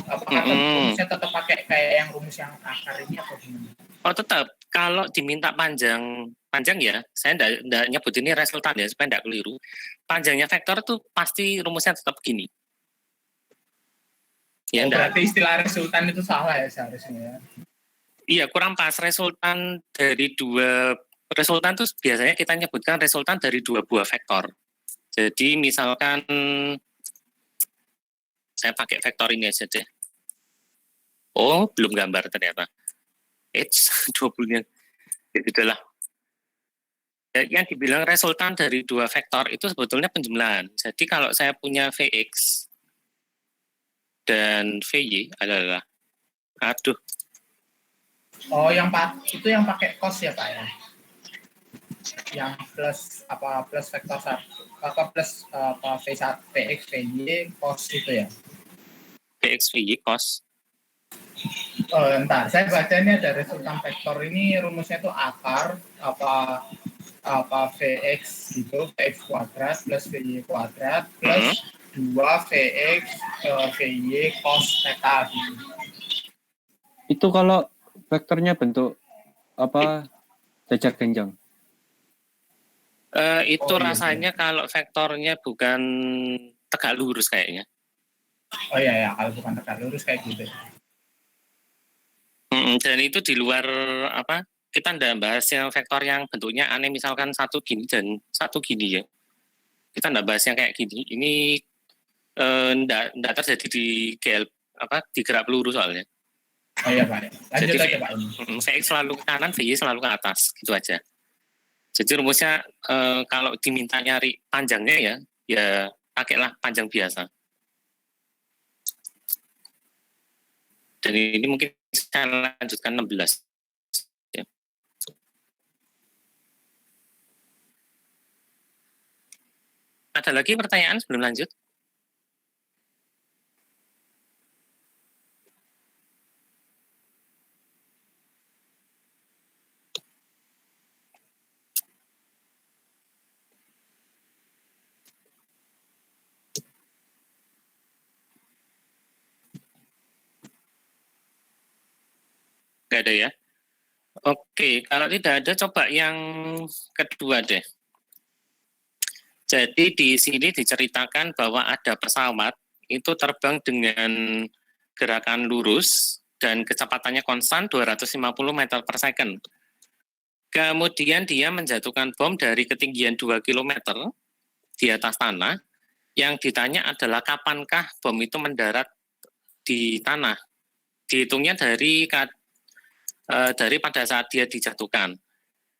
Apakah rumusnya tetap pakai kayak yang rumus yang akar ini atau gimana? Oh tetap. Kalau diminta panjang ya, saya enggak nyebut ini resultan ya supaya enggak keliru. Panjangnya vektor tuh pasti rumusnya tetap gini. Ya, berarti istilah resultan itu salah ya seharusnya ya. Iya, kurang pas. Resultan tuh biasanya kita nyebutkan resultan dari dua buah vektor. Jadi misalkan saya pakai vektor ini aja deh. Oh, belum gambar ternyata. H 20-nya. Jadi itulah. Yang dibilang resultan dari dua vektor itu sebetulnya penjumlahan. Jadi kalau saya punya Vx dan Vy adalah Oh, itu yang pakai cos ya Pak ya? Yang plus vektor 1 plus V1 Vx Vy cos itu ya? Vx Vy cos. Oh, entar saya baca ini ada resultan vektor ini rumusnya itu akar Vx gitu, Vx kuadrat plus Vy kuadrat plus 2 Vx Vy cos theta gitu. Itu kalau vektornya bentuk apa jajar genjang. Itu iya, rasanya kalau vektornya bukan tegak lurus kayaknya. Oh iya, kalau bukan tegak lurus kayak gitu. Dan itu di luar kita nggak bahas yang vektor yang bentuknya aneh, misalkan satu gini dan satu gini ya. Kita nggak bahas yang kayak gini. Ini nggak terjadi di di gerak peluru soalnya. Oh iya Pak. Lanjut jadi aja Pak ini. Vx selalu ke kanan, Vy selalu ke atas, gitu aja. Jadi rumusnya kalau diminta nyari panjangnya ya pakailah panjang biasa. Dan ini mungkin saya lanjutkan 16. Ya. Ada lagi pertanyaan sebelum lanjut? Nggak ada ya? Oke, kalau tidak ada coba yang kedua deh. Jadi di sini diceritakan bahwa ada pesawat itu terbang dengan gerakan lurus dan kecepatannya konstan 250 meter per second. Kemudian dia menjatuhkan bom dari ketinggian 2 km di atas tanah. Yang ditanya adalah kapankah bom itu mendarat di tanah. Dihitungnya dari pada saat dia dijatuhkan.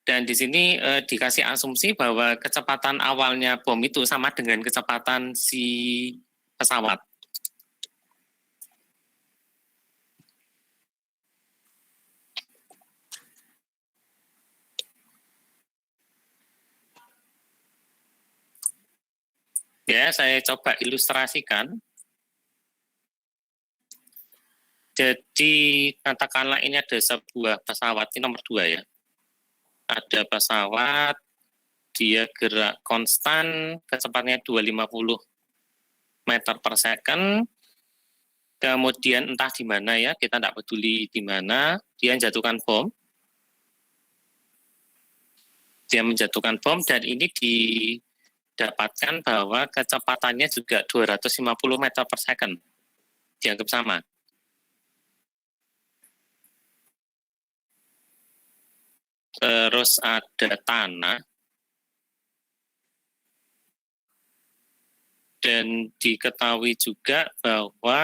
Dan di sini dikasih asumsi bahwa kecepatan awalnya bom itu sama dengan kecepatan si pesawat. Ya, saya coba ilustrasikan. Jadi katakanlah ini ada sebuah pesawat, ini nomor 2 ya. Ada pesawat, dia gerak konstan, kecepatannya 250 meter per second, kemudian entah di mana ya, kita tidak peduli di mana, dia menjatuhkan bom. Dia menjatuhkan bom dan ini didapatkan bahwa kecepatannya juga 250 meter per second. Dianggap sama. Terus ada tanah. Dan diketahui juga bahwa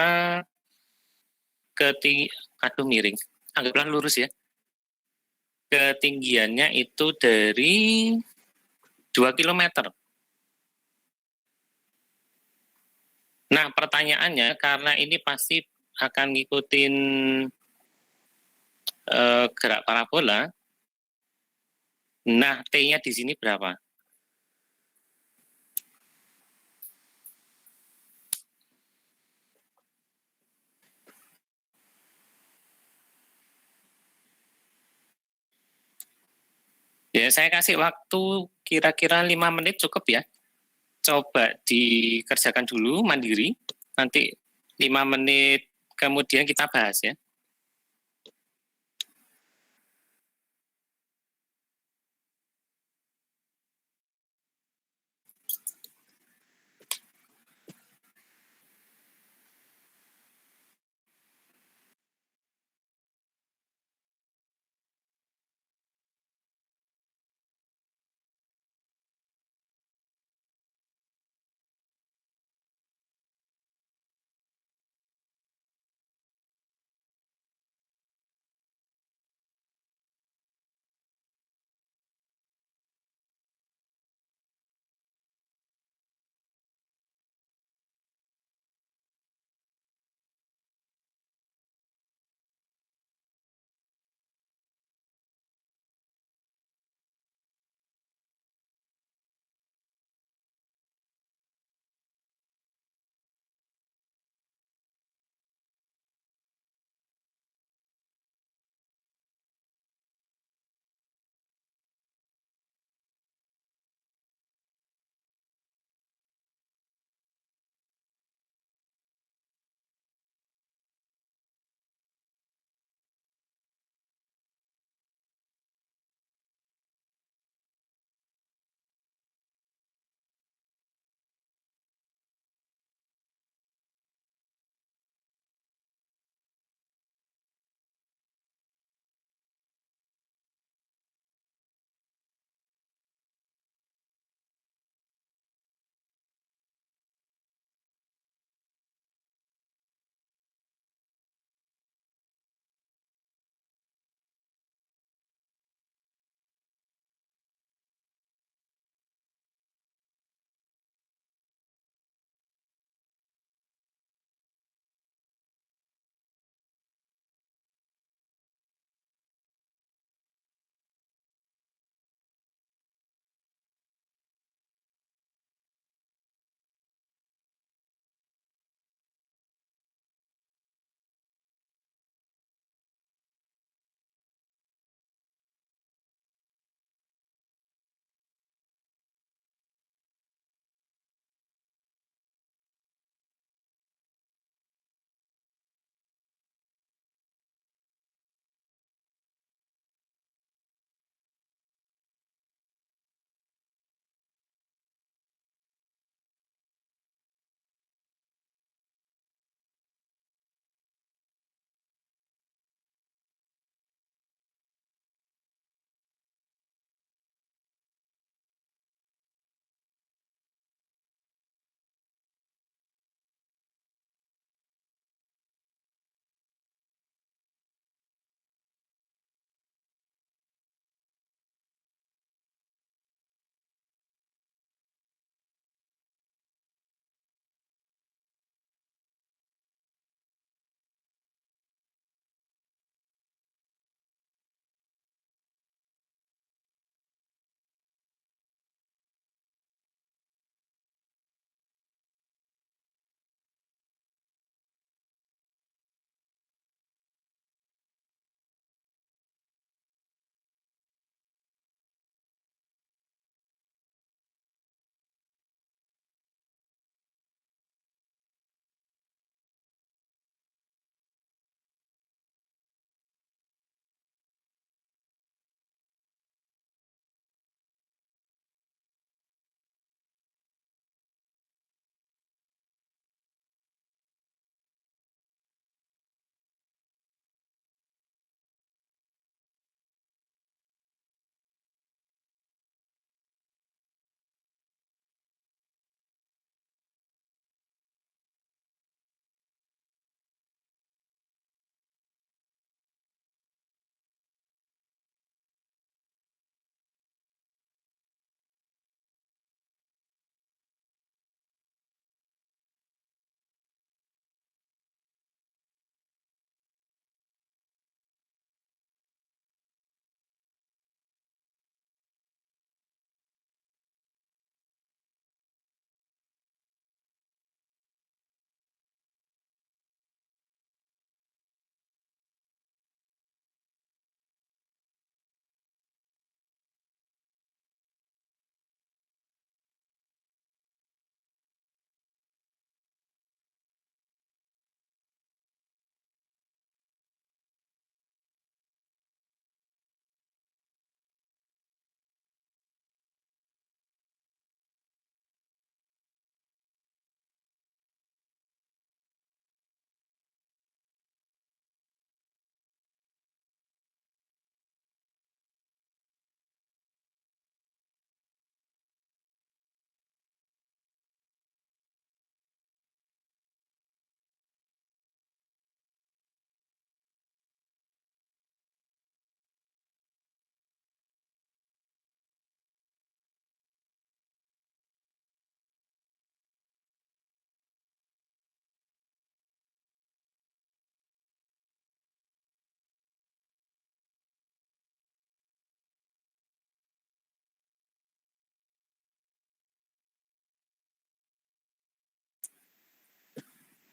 miring, anggaplah lurus ya. Ketinggiannya itu dari 2 km. Nah, pertanyaannya karena ini pasti akan ngikutin gerak parabola. Nah, T-nya di sini berapa? Ya, saya kasih waktu kira-kira 5 menit cukup ya. Coba dikerjakan dulu mandiri, nanti 5 menit kemudian kita bahas ya.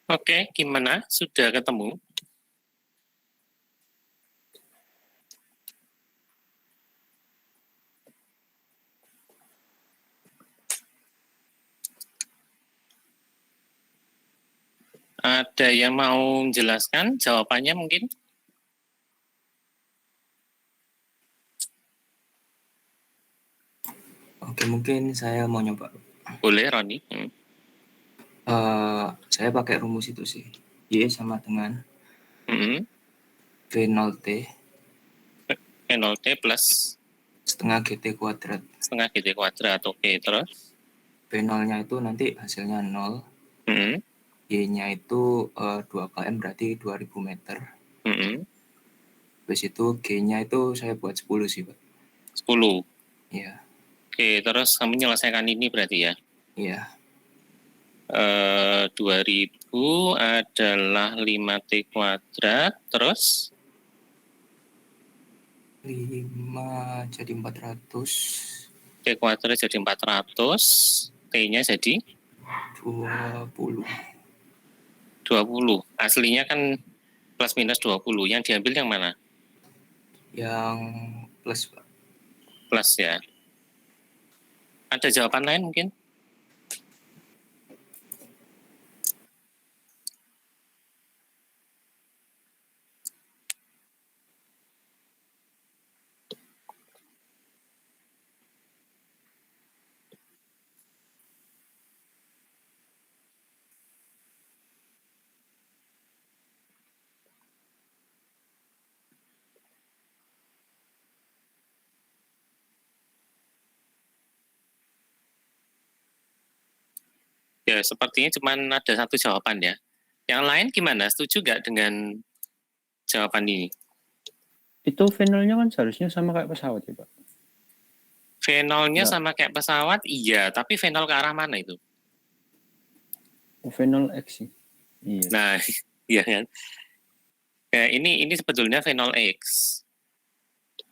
Oke, gimana? Sudah ketemu? Ada yang mau menjelaskan jawabannya mungkin? Oke, mungkin saya mau nyoba. Boleh, Roni. Saya pakai rumus itu sih. Y sama dengan V0T V0T plus setengah GT kuadrat. setengah GT kuadrat. Oke, terus? V0-nya itu nanti hasilnya 0. Y-nya itu 2 km berarti 2000 meter. Habis itu G-nya itu saya buat 10 sih, Pak. 10. Iya. Oke, terus kamu menyelesaikan ini berarti ya? Iya. 2000 adalah 5T kuadrat, terus? 5 jadi 400. T kuadrat jadi 400, T-nya jadi? 20. 20. Aslinya kan plus minus 20. Yang diambil yang mana? Yang plus, Pak. Plus ya. Ada jawaban lain mungkin? Ya, sepertinya cuma ada satu jawaban ya. Yang lain gimana? Setuju nggak dengan jawaban ini? Itu V0-nya kan seharusnya sama kayak pesawat ya, Pak? V0-nya Nggak. sama kayak pesawat, iya. Tapi V0 ke arah mana itu? V0X sih. Iya. Nah, iya kan? Ya, ini sebetulnya V0X.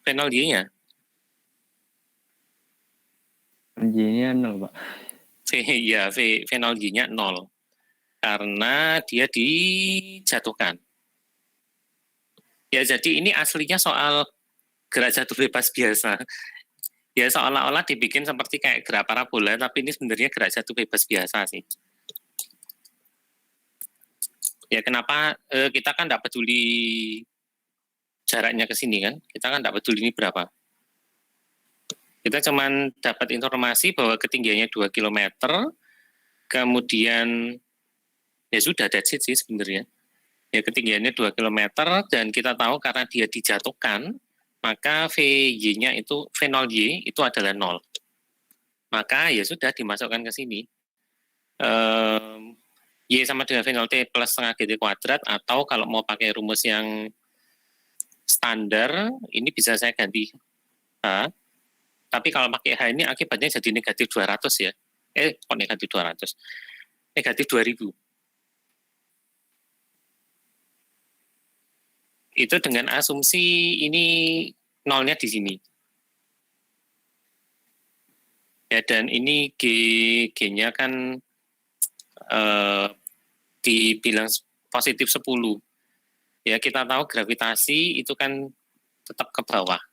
V0Y-nya? Y-nya 0, Pak. Ya, V0Y-nya 0. Karena dia dijatuhkan. Ya, jadi ini aslinya soal gerak jatuh bebas biasa. Ya, seolah-olah dibikin seperti kayak gerak parabola, tapi ini sebenarnya gerak jatuh bebas biasa sih. Ya, kenapa kita kan tidak peduli jaraknya ke sini kan? Kita kan tidak peduli ini berapa. Kita cuman dapat informasi bahwa ketinggiannya 2 km, kemudian ya sudah, that's it sih sebenarnya. Ya, ketinggiannya 2 km, dan kita tahu karena dia dijatuhkan, maka VY-nya itu, V0Y itu adalah 0. Maka ya sudah dimasukkan ke sini. Y sama dengan V0T plus setengah GT kuadrat, atau kalau mau pakai rumus yang standar, ini bisa saya ganti H. Tapi kalau pakai H ini akibatnya jadi negatif 200 ya. Kok negatif 200? Negatif 2000. Itu dengan asumsi ini nolnya di sini. Ya, dan ini G-nya kan dibilang positif 10. Ya, kita tahu gravitasi itu kan tetap ke bawah.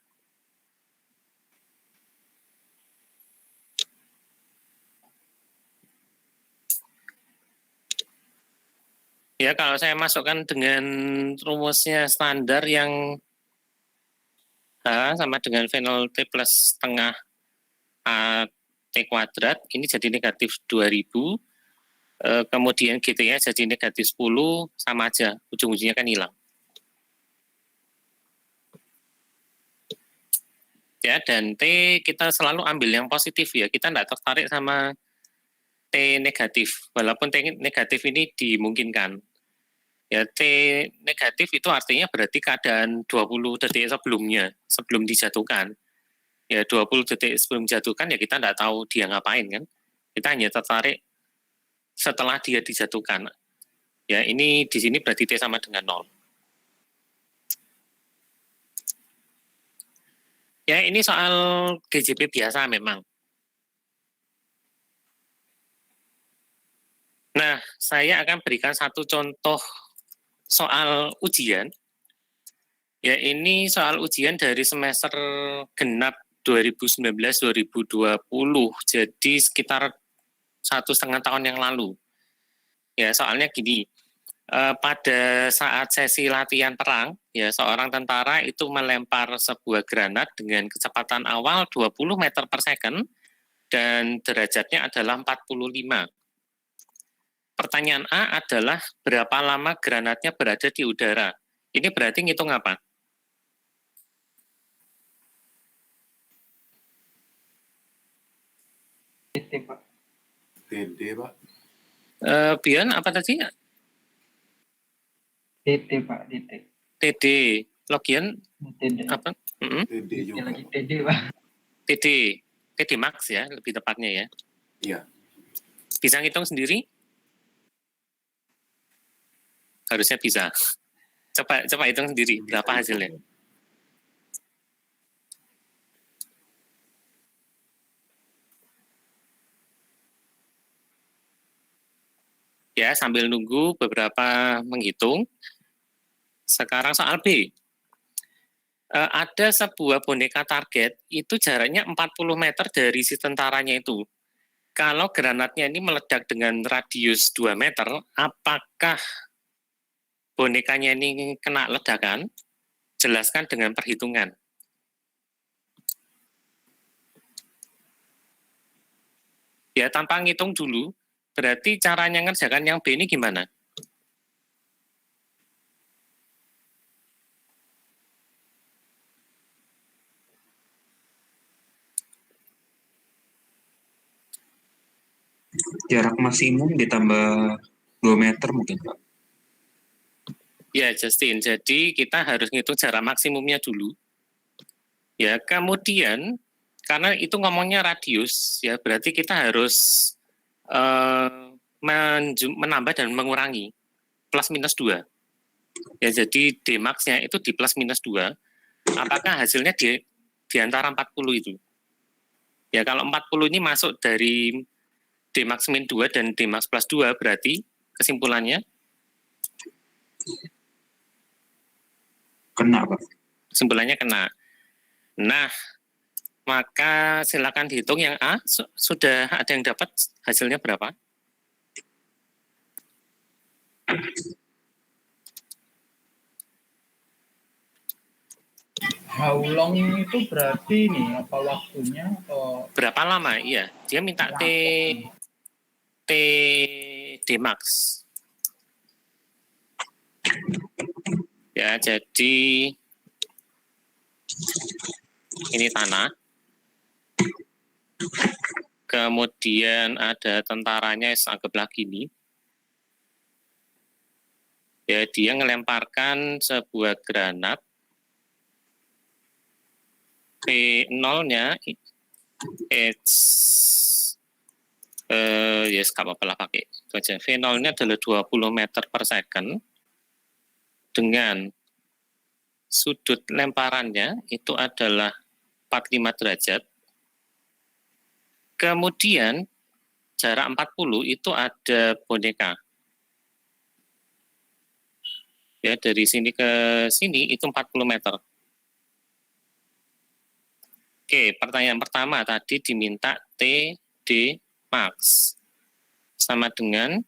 Ya, kalau saya masukkan dengan rumusnya standar yang H sama dengan V0T plus setengah T kuadrat, ini jadi negatif 2000, kemudian GT-nya jadi negatif 10, sama aja, ujung-ujungnya kan hilang. Ya, dan T kita selalu ambil yang positif ya, kita tidak tertarik sama T negatif, walaupun T negatif ini dimungkinkan. Ya, T negatif itu artinya berarti keadaan 20 detik sebelumnya, sebelum dijatuhkan. Ya, 20 detik sebelum dijatuhkan ya kita tidak tahu dia ngapain kan. Kita hanya tertarik setelah dia dijatuhkan. Ya, ini di sini berarti T sama dengan 0. Ya, ini soal GJP biasa memang. Nah, saya akan berikan satu contoh soal ujian. Ya, ini soal ujian dari semester genap 2019-2020. Jadi sekitar 1,5 tahun yang lalu. Ya, soalnya gini. Pada saat sesi latihan perang, ya seorang tentara itu melempar sebuah granat dengan kecepatan awal 20 meter per second dan derajatnya adalah 45. Pertanyaan A adalah berapa lama granatnya berada di udara? Ini berarti ngitung apa? TD, Pak. TD, Pak. Bian, apa tadi? TD, Pak. TD. TD. Logian, TD. apa? TD juga. Lagi TD, Pak. TD. TD max ya, lebih tepatnya ya. Iya. Bisa ngitung sendiri? Harusnya bisa. Coba hitung sendiri, berapa hasilnya? Ya, sambil nunggu beberapa menghitung. Sekarang soal B. Ada sebuah boneka target, itu jaraknya 40 meter dari si tentaranya itu. Kalau granatnya ini meledak dengan radius 2 meter, apakah bonekanya ini kena ledakan? Jelaskan dengan perhitungan. Ya, tanpa ngitung dulu, berarti caranya ngerjakan yang B ini gimana? Jarak maksimum ditambah 2 meter mungkin, Pak. Ya, Justin. Jadi kita harus ngitung jarak maksimumnya dulu. Ya, kemudian karena itu ngomongnya radius, ya berarti kita harus menambah dan mengurangi plus minus 2. Ya, jadi D max-nya itu di plus minus 2. Apakah hasilnya di antara 40 itu? Ya, kalau 40 ini masuk dari D max min 2 dan D max plus 2, berarti kesimpulannya? Kena, Pak. Kesimpulannya kena. Nah, maka silakan dihitung yang A. Sudah ada yang dapat hasilnya berapa? How long itu berarti nih apa waktunya atau Berapa lama? Iya, dia minta T D max. Ya, jadi ini tanah. Kemudian ada tentaranya, anggaplah gini. Ya, dia ngelemparkan sebuah granat. P0-nya yes, gak apa-apa lah pakai itu aja. V0-nya adalah 20 meter per second dengan sudut lemparannya itu adalah 45 derajat. Kemudian jarak 40 itu ada boneka. Ya, dari sini ke sini itu 40 meter. Oke, pertanyaan pertama tadi diminta TD max sama dengan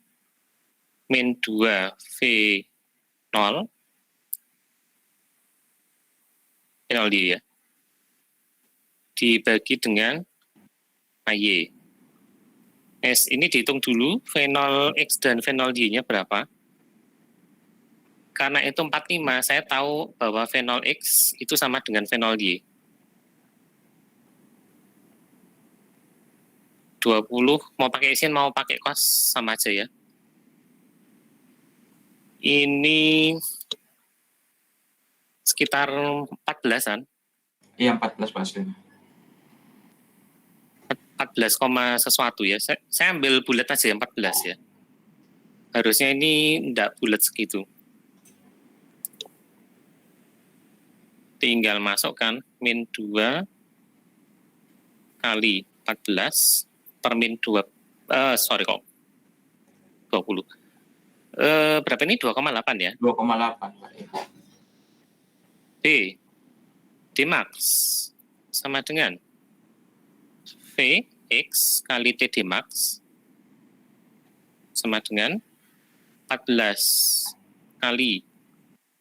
min 2 V0 ya, dibagi dengan AY. Ini dihitung dulu V0X dan V0Y-nya berapa. Karena itu 45, saya tahu bahwa V0X itu sama dengan V0Y. 20, mau pakai sin, mau pakai cos, sama aja ya. Ini sekitar 14-an. Iya, 14 pasti. 14, sesuatu ya. Saya ambil bulat aja yang 14 ya. Harusnya ini enggak bulat segitu. Tinggal masukkan min 2 kali 14 per min 2. 20. Berapa ini 2,8 ya? 2,8 Pak. B. Dmax sama dengan V X kali T Dmax sama dengan 14 kali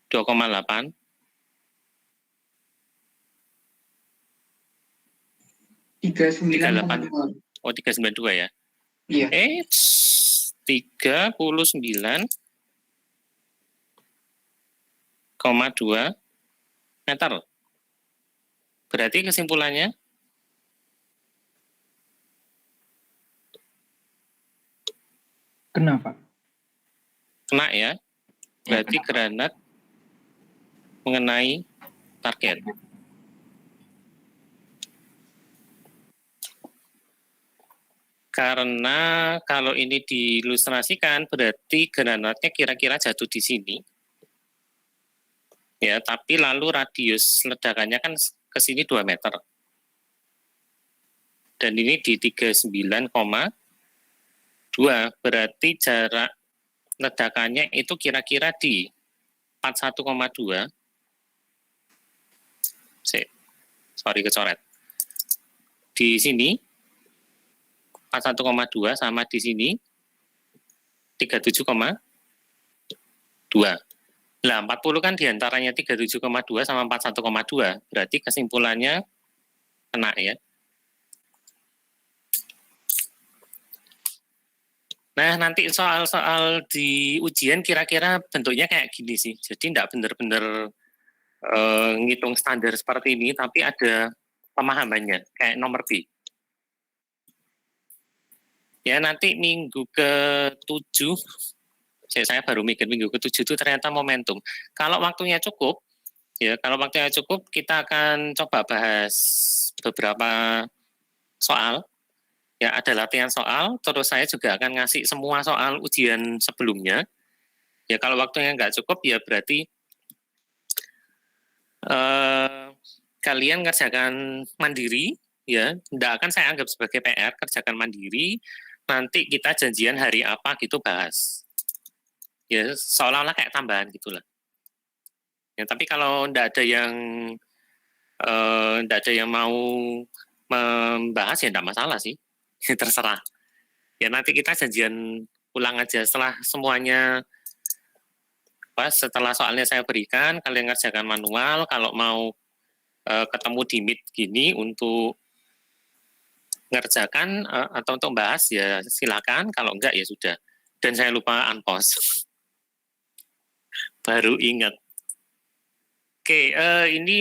2,8 39,2. Oh 392 ya. Iya. 39,2 meter. Berarti kesimpulannya Kenapa? kena ya. Berarti granat mengenai target. Karena kalau ini diilustrasikan berarti granatnya kira-kira jatuh di sini. Ya, tapi lalu radius ledakannya kan ke sini 2 meter. Dan ini di 39,2, berarti jarak ledakannya itu kira-kira di 41,2. Sorry kecoret. Di sini 41,2 sama di sini 37,2. Nah, 40 kan diantaranya 37,2 sama 41,2. Berarti kesimpulannya kena ya. Nah, nanti soal-soal di ujian kira-kira bentuknya kayak gini sih. Jadi tidak benar-benar ngitung standar seperti ini, tapi ada pemahamannya, kayak nomor B. Ya, nanti minggu ke-7, saya baru mikir minggu ke-7 itu ternyata momentum. Kalau waktunya cukup, ya kalau waktunya cukup, kita akan coba bahas beberapa soal. Ya, ada latihan soal, terus saya juga akan ngasih semua soal ujian sebelumnya. Ya, kalau waktunya nggak cukup, ya berarti kalian kerjakan mandiri, ya, nggak akan saya anggap sebagai PR, kerjakan mandiri, nanti kita janjian hari apa gitu bahas. Ya, seolah-olah kayak tambahan gitulah. Ya, tapi kalau nggak ada yang mau membahas ya nggak masalah sih. Terserah. Ya nanti kita janjian ulang aja setelah semuanya setelah soalnya saya berikan, kalian kerjakan manual. Kalau mau ketemu di Meet gini untuk ngerjakan atau untuk bahas ya silakan. Kalau enggak ya sudah. Dan saya lupa unpause. Baru ingat. Oke, ini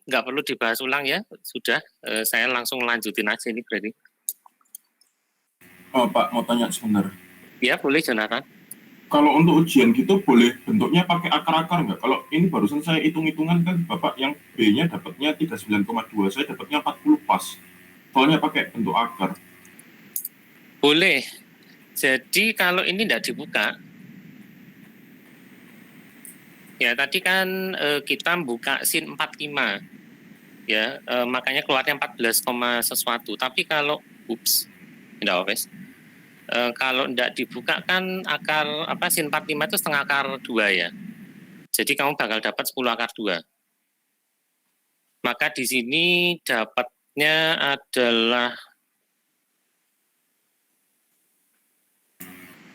nggak perlu dibahas ulang ya. Sudah, saya langsung lanjutin aja ini berarti. Oh, Pak, mau tanya sebentar. Ya, boleh Jonathan. Kalau untuk ujian gitu boleh bentuknya pakai akar-akar nggak? Kalau ini barusan saya hitung-hitungan kan Bapak yang B-nya dapatnya 39,2, saya dapatnya 40 pas. Soalnya pakai bentuk akar. Boleh. Jadi kalau ini tidak dibuka, ya tadi kan kita buka sin 45, ya makanya keluarnya 14, sesuatu. Tapi kalau, tidak apa kalau tidak dibuka kan akar sin 45 itu setengah akar 2 ya. Jadi kamu bakal dapat 10 akar 2. Maka di sini dapatnya adalah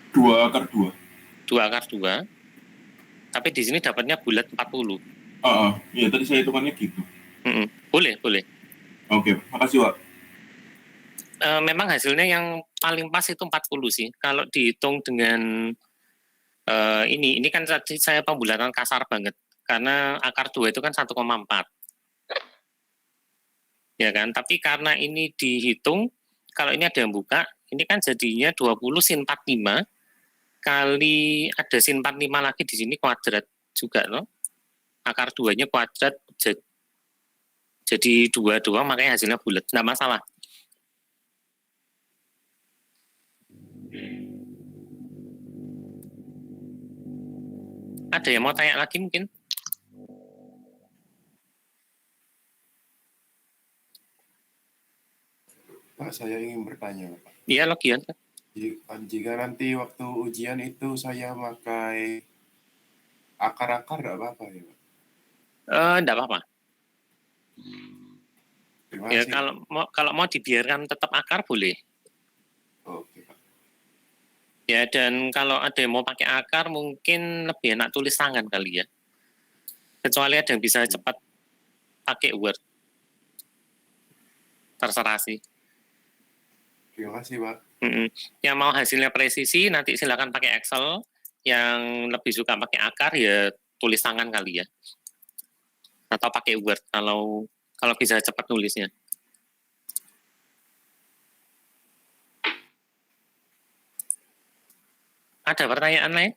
2 akar 2. 2 akar 2. Tapi di sini dapatnya bulat 40. Iya tadi saya hitungannya gitu. Boleh. Oke, makasih Pak. Memang hasilnya yang paling pas itu 40 sih. Kalau dihitung dengan ini kan tadi saya pembulatan kasar banget. Karena akar 2 itu kan 1,4. Ya kan, tapi karena ini dihitung, kalau ini ada yang buka, ini kan jadinya 20 sin 45, kali ada sin 45 lagi di sini kuadrat juga, no? Akar 2-nya kuadrat, jadi 2 doang, makanya hasilnya bulat. Nggak masalah. Ada yang mau tanya lagi mungkin? Pak, saya ingin bertanya, Pak. Iya, Logian. Jika nanti waktu ujian itu saya pakai akar-akar nggak apa-apa ya, Pak? Enggak apa-apa. Terima Ya, kasih. kalau mau dibiarkan tetap akar boleh. Oke, Pak. Ya, dan kalau ada yang mau pakai akar mungkin lebih enak tulis tangan kali ya. Kecuali ada yang bisa cepat pakai Word. Terserah sih. Terima kasih, Pak. Yang mau hasilnya presisi nanti silakan pakai Excel. Yang lebih suka pakai akar ya tulis tangan kali ya. Atau pakai Word kalau bisa cepat nulisnya. Ada pertanyaan lain?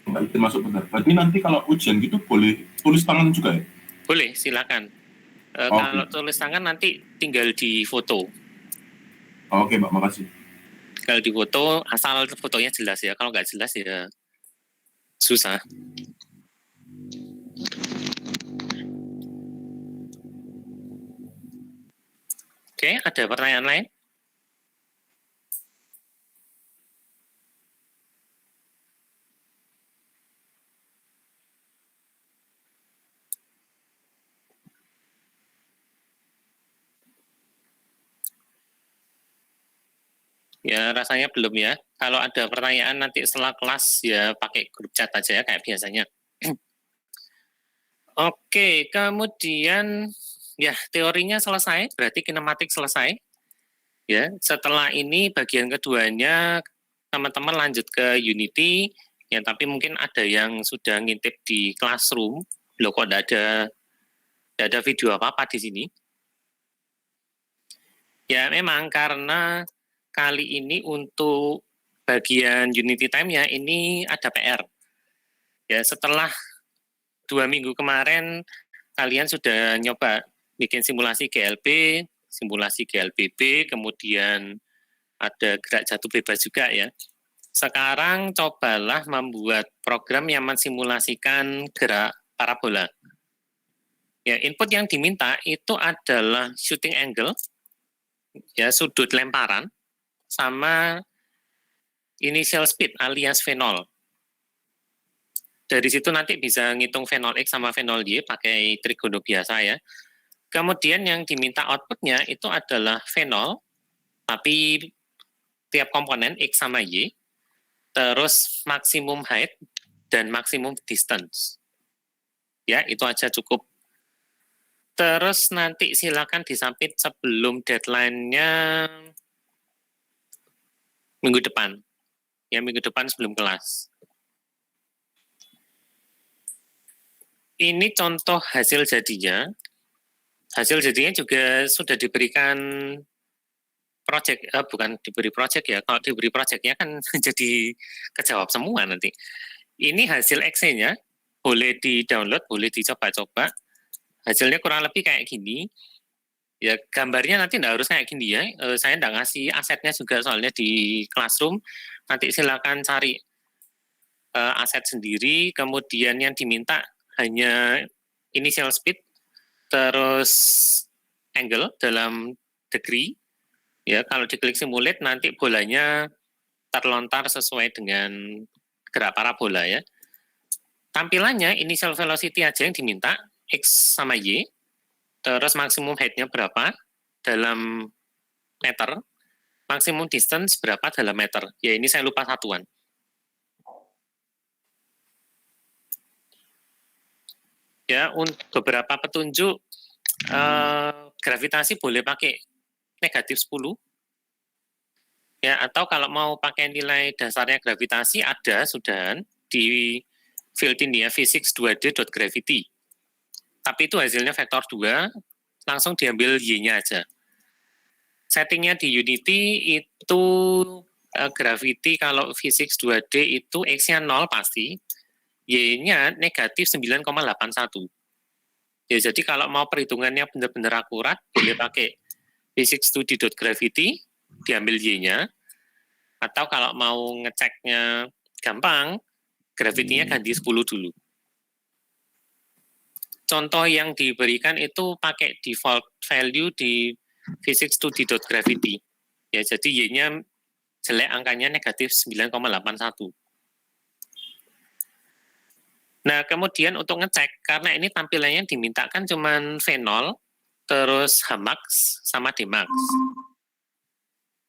Baik, termasuk benar. Berarti nanti kalau ujian gitu boleh tulis tangan juga ya? Boleh, silakan. Oke. Kalau tulis tangan nanti tinggal di foto. Oke, Mbak, makasih. Kalau di foto, asal fotonya jelas ya. Kalau nggak jelas ya susah. Oke, ada pertanyaan lain? Ya, rasanya belum ya. Kalau ada pertanyaan nanti setelah kelas ya pakai grup chat aja ya kayak biasanya. Oke, kemudian ya teorinya selesai, berarti kinematik selesai. Ya, setelah ini bagian keduanya teman-teman lanjut ke Unity. Ya, tapi mungkin ada yang sudah ngintip di Classroom. Loh, kok tidak ada video apa-apa di sini? Ya, memang karena kali ini untuk bagian Unity Time-nya ini ada PR. Ya, setelah 2 minggu kemarin kalian sudah nyoba bikin simulasi GLB, simulasi GLBB, kemudian ada gerak jatuh bebas juga ya. Sekarang cobalah membuat program yang mensimulasikan gerak parabola. Ya, input yang diminta itu adalah shooting angle, ya sudut lemparan, sama initial speed alias V0. Dari situ nanti bisa ngitung V0X sama V0Y pakai trigono biasa ya. Kemudian yang diminta outputnya itu adalah V0, tapi tiap komponen X sama Y, terus maksimum height dan maksimum distance. Ya, itu aja cukup. Terus nanti silakan disubmit sebelum deadline-nya minggu depan. Ya, minggu depan sebelum kelas. Ini contoh hasil jadinya. Hasil jadinya juga sudah diberikan project, bukan diberi project ya. Kalau diberi projectnya kan jadi kejawab semua nanti. Ini hasil Excel-nya, boleh di-download, boleh dicoba-coba. Hasilnya kurang lebih kayak gini. Ya, gambarnya nanti tidak harus kayak gini ya. Saya tidak ngasih asetnya juga soalnya di Classroom. Nanti silakan cari aset sendiri. Kemudian yang diminta hanya initial speed, terus angle dalam degree. Ya, kalau diklik simulate nanti bolanya terlontar sesuai dengan gerak parabola ya. Tampilannya initial velocity aja yang diminta, X sama Y. Terus maksimum height-nya berapa dalam meter, maksimum distance berapa dalam meter. Ya, ini saya lupa satuan. Ya, untuk beberapa petunjuk gravitasi boleh pakai negatif 10. Ya, atau kalau mau pakai nilai dasarnya gravitasi ada sudah di field ini ya, physics 2D.gravity. Tapi itu hasilnya vektor 2, langsung diambil Y-nya aja. Settingnya di Unity itu gravity kalau physics 2D itu X-nya 0 pasti, Y-nya negatif 9,81. Ya, jadi kalau mau perhitungannya benar-benar akurat, boleh pakai physics 2D.gravity, diambil Y-nya, atau kalau mau ngeceknya gampang, gravity-nya ganti 10 dulu. contoh yang diberikan itu pakai default value di physics2d.gravity. Ya, jadi Y-nya jelek, angkanya negatif 9,81. Nah, kemudian untuk ngecek, karena ini tampilannya dimintakan cuman V0, terus Hmax sama Dmax.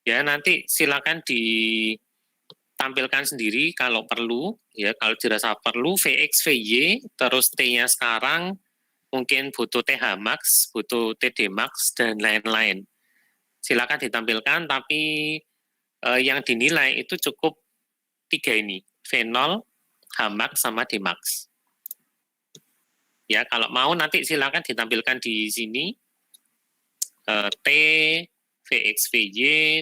Ya, nanti silakan ditampilkan sendiri kalau perlu, ya kalau dirasa perlu, Vx, Vy, terus T-nya sekarang, mungkin butuh Thmax, butuh Tdmax, dan lain-lain. Silakan ditampilkan, tapi yang dinilai itu cukup 3 ini, V0, Hmax, sama Dmax. Ya, kalau mau nanti silakan ditampilkan di sini, T, Vx, Vy,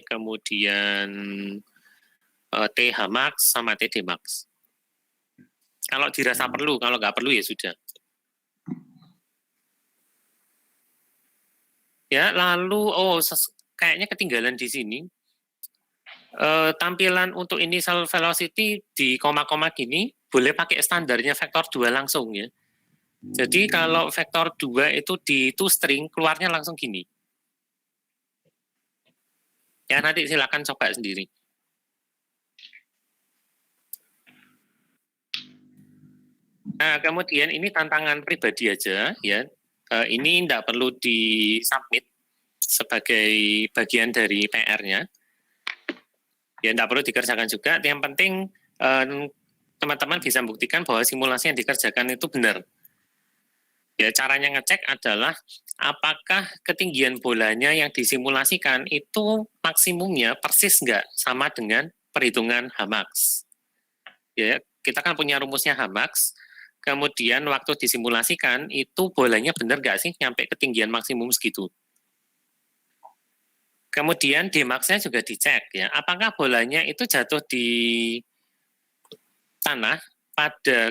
kemudian Thmax, sama Tdmax. Kalau dirasa perlu, kalau nggak perlu ya sudah. Ya, lalu, kayaknya ketinggalan di sini. Tampilan untuk initial velocity di koma-koma gini, boleh pakai standarnya vektor 2 langsung ya. Jadi kalau vektor 2 itu di toString, keluarnya langsung gini. Ya, nanti silakan coba sendiri. Nah, kemudian ini tantangan pribadi aja ya. Ini tidak perlu di-submit sebagai bagian dari PR-nya. Ya, tidak perlu dikerjakan juga. Yang penting teman-teman bisa buktikan bahwa simulasi yang dikerjakan itu benar. Ya, caranya ngecek adalah apakah ketinggian bolanya yang disimulasikan itu maksimumnya persis nggak sama dengan perhitungan Hmax. Ya, kita kan punya rumusnya Hmax. Kemudian waktu disimulasikan itu bolanya benar nggak sih nyampe ketinggian maksimum segitu. Kemudian Dmax-nya juga dicek ya, apakah bolanya itu jatuh di tanah pada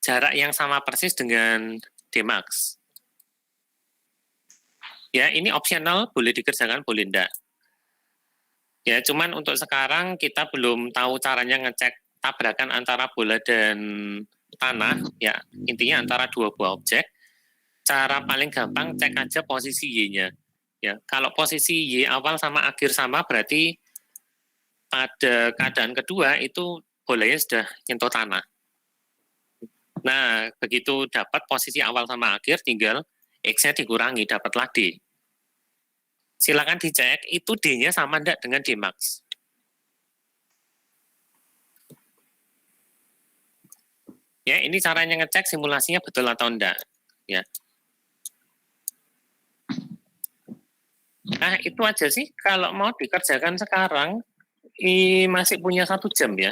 jarak yang sama persis dengan Dmax. Ya, ini optional, boleh dikerjakan, boleh enggak. Ya, cuman untuk sekarang kita belum tahu caranya ngecek tabrakan antara bola dan tanah, ya intinya antara dua buah objek. Cara paling gampang cek aja posisi Y-nya. Ya, kalau posisi Y awal sama akhir sama berarti pada keadaan kedua itu bolanya sudah nyentuh tanah. Nah, begitu dapat posisi awal sama akhir tinggal X-nya dikurangi, dapatlah D. Silakan dicek itu D-nya sama enggak dengan Dmax. Ya, ini caranya ngecek simulasinya betul atau enggak. Ya. Nah, itu aja sih. Kalau mau dikerjakan sekarang, masih punya 1 jam ya.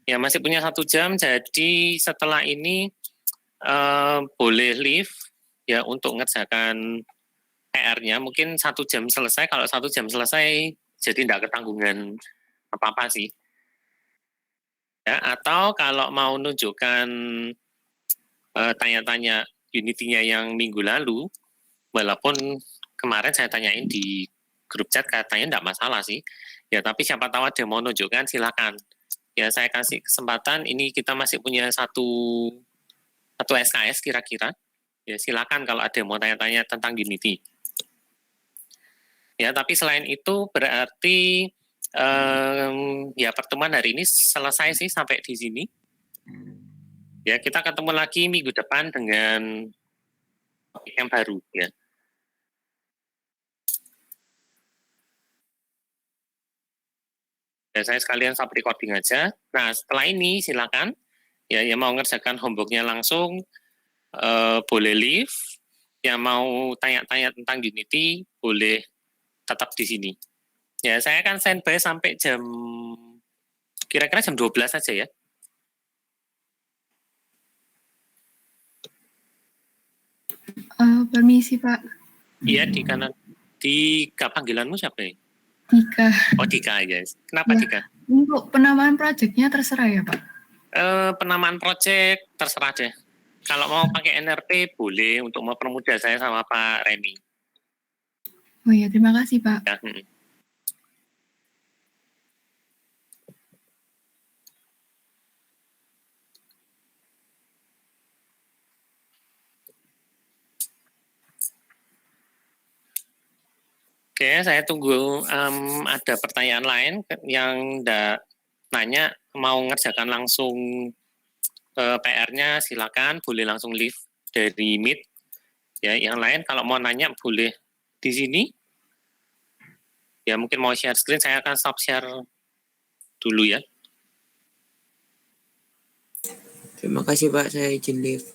Ya, masih punya 1 jam. Jadi setelah ini boleh leave ya untuk ngerjakan PR-nya. Mungkin 1 jam selesai. Kalau 1 jam selesai, jadi tidak ketanggungan apa-apa sih. Ya, atau kalau mau nunjukkan tanya-tanya Unity-nya yang minggu lalu, walaupun kemarin saya tanyain di grup chat katanya enggak masalah sih. Ya, tapi siapa tahu ada mau nunjukkan silakan. Ya, saya kasih kesempatan, ini kita masih punya satu SKS kira-kira. Ya, silakan kalau ada yang mau tanya-tanya tentang Unity. Ya, tapi selain itu berarti ya pertemuan hari ini selesai sih sampai di sini. Ya, kita ketemu lagi minggu depan dengan topik yang baru ya. Ya, saya sekalian stop recording aja. Nah, setelah ini silakan ya yang mau ngerjakan homework-nya langsung boleh leave. Yang mau tanya-tanya tentang Unity boleh tetap di sini. Ya, saya akan standby sampai kira-kira jam 12 saja ya. Permisi Pak. Iya, di kanan. Panggilanmu siapa ya? Dika. Oh, Dika, yes. Kenapa ya, Dika? Untuk penamaan proyeknya terserah ya Pak? Penamaan proyek terserah deh. Kalau mau pakai NRP boleh untuk mempermudah saya sama Pak Remy. Oh iya, terima kasih Pak. Ya, Oke, saya tunggu ada pertanyaan lain yang nanya mau ngerjakan langsung PR-nya silakan, boleh langsung leave dari Meet. Ya, yang lain kalau mau nanya boleh di sini. Ya, mungkin mau share screen, saya akan stop share dulu ya. Terima kasih Pak, saya izin live.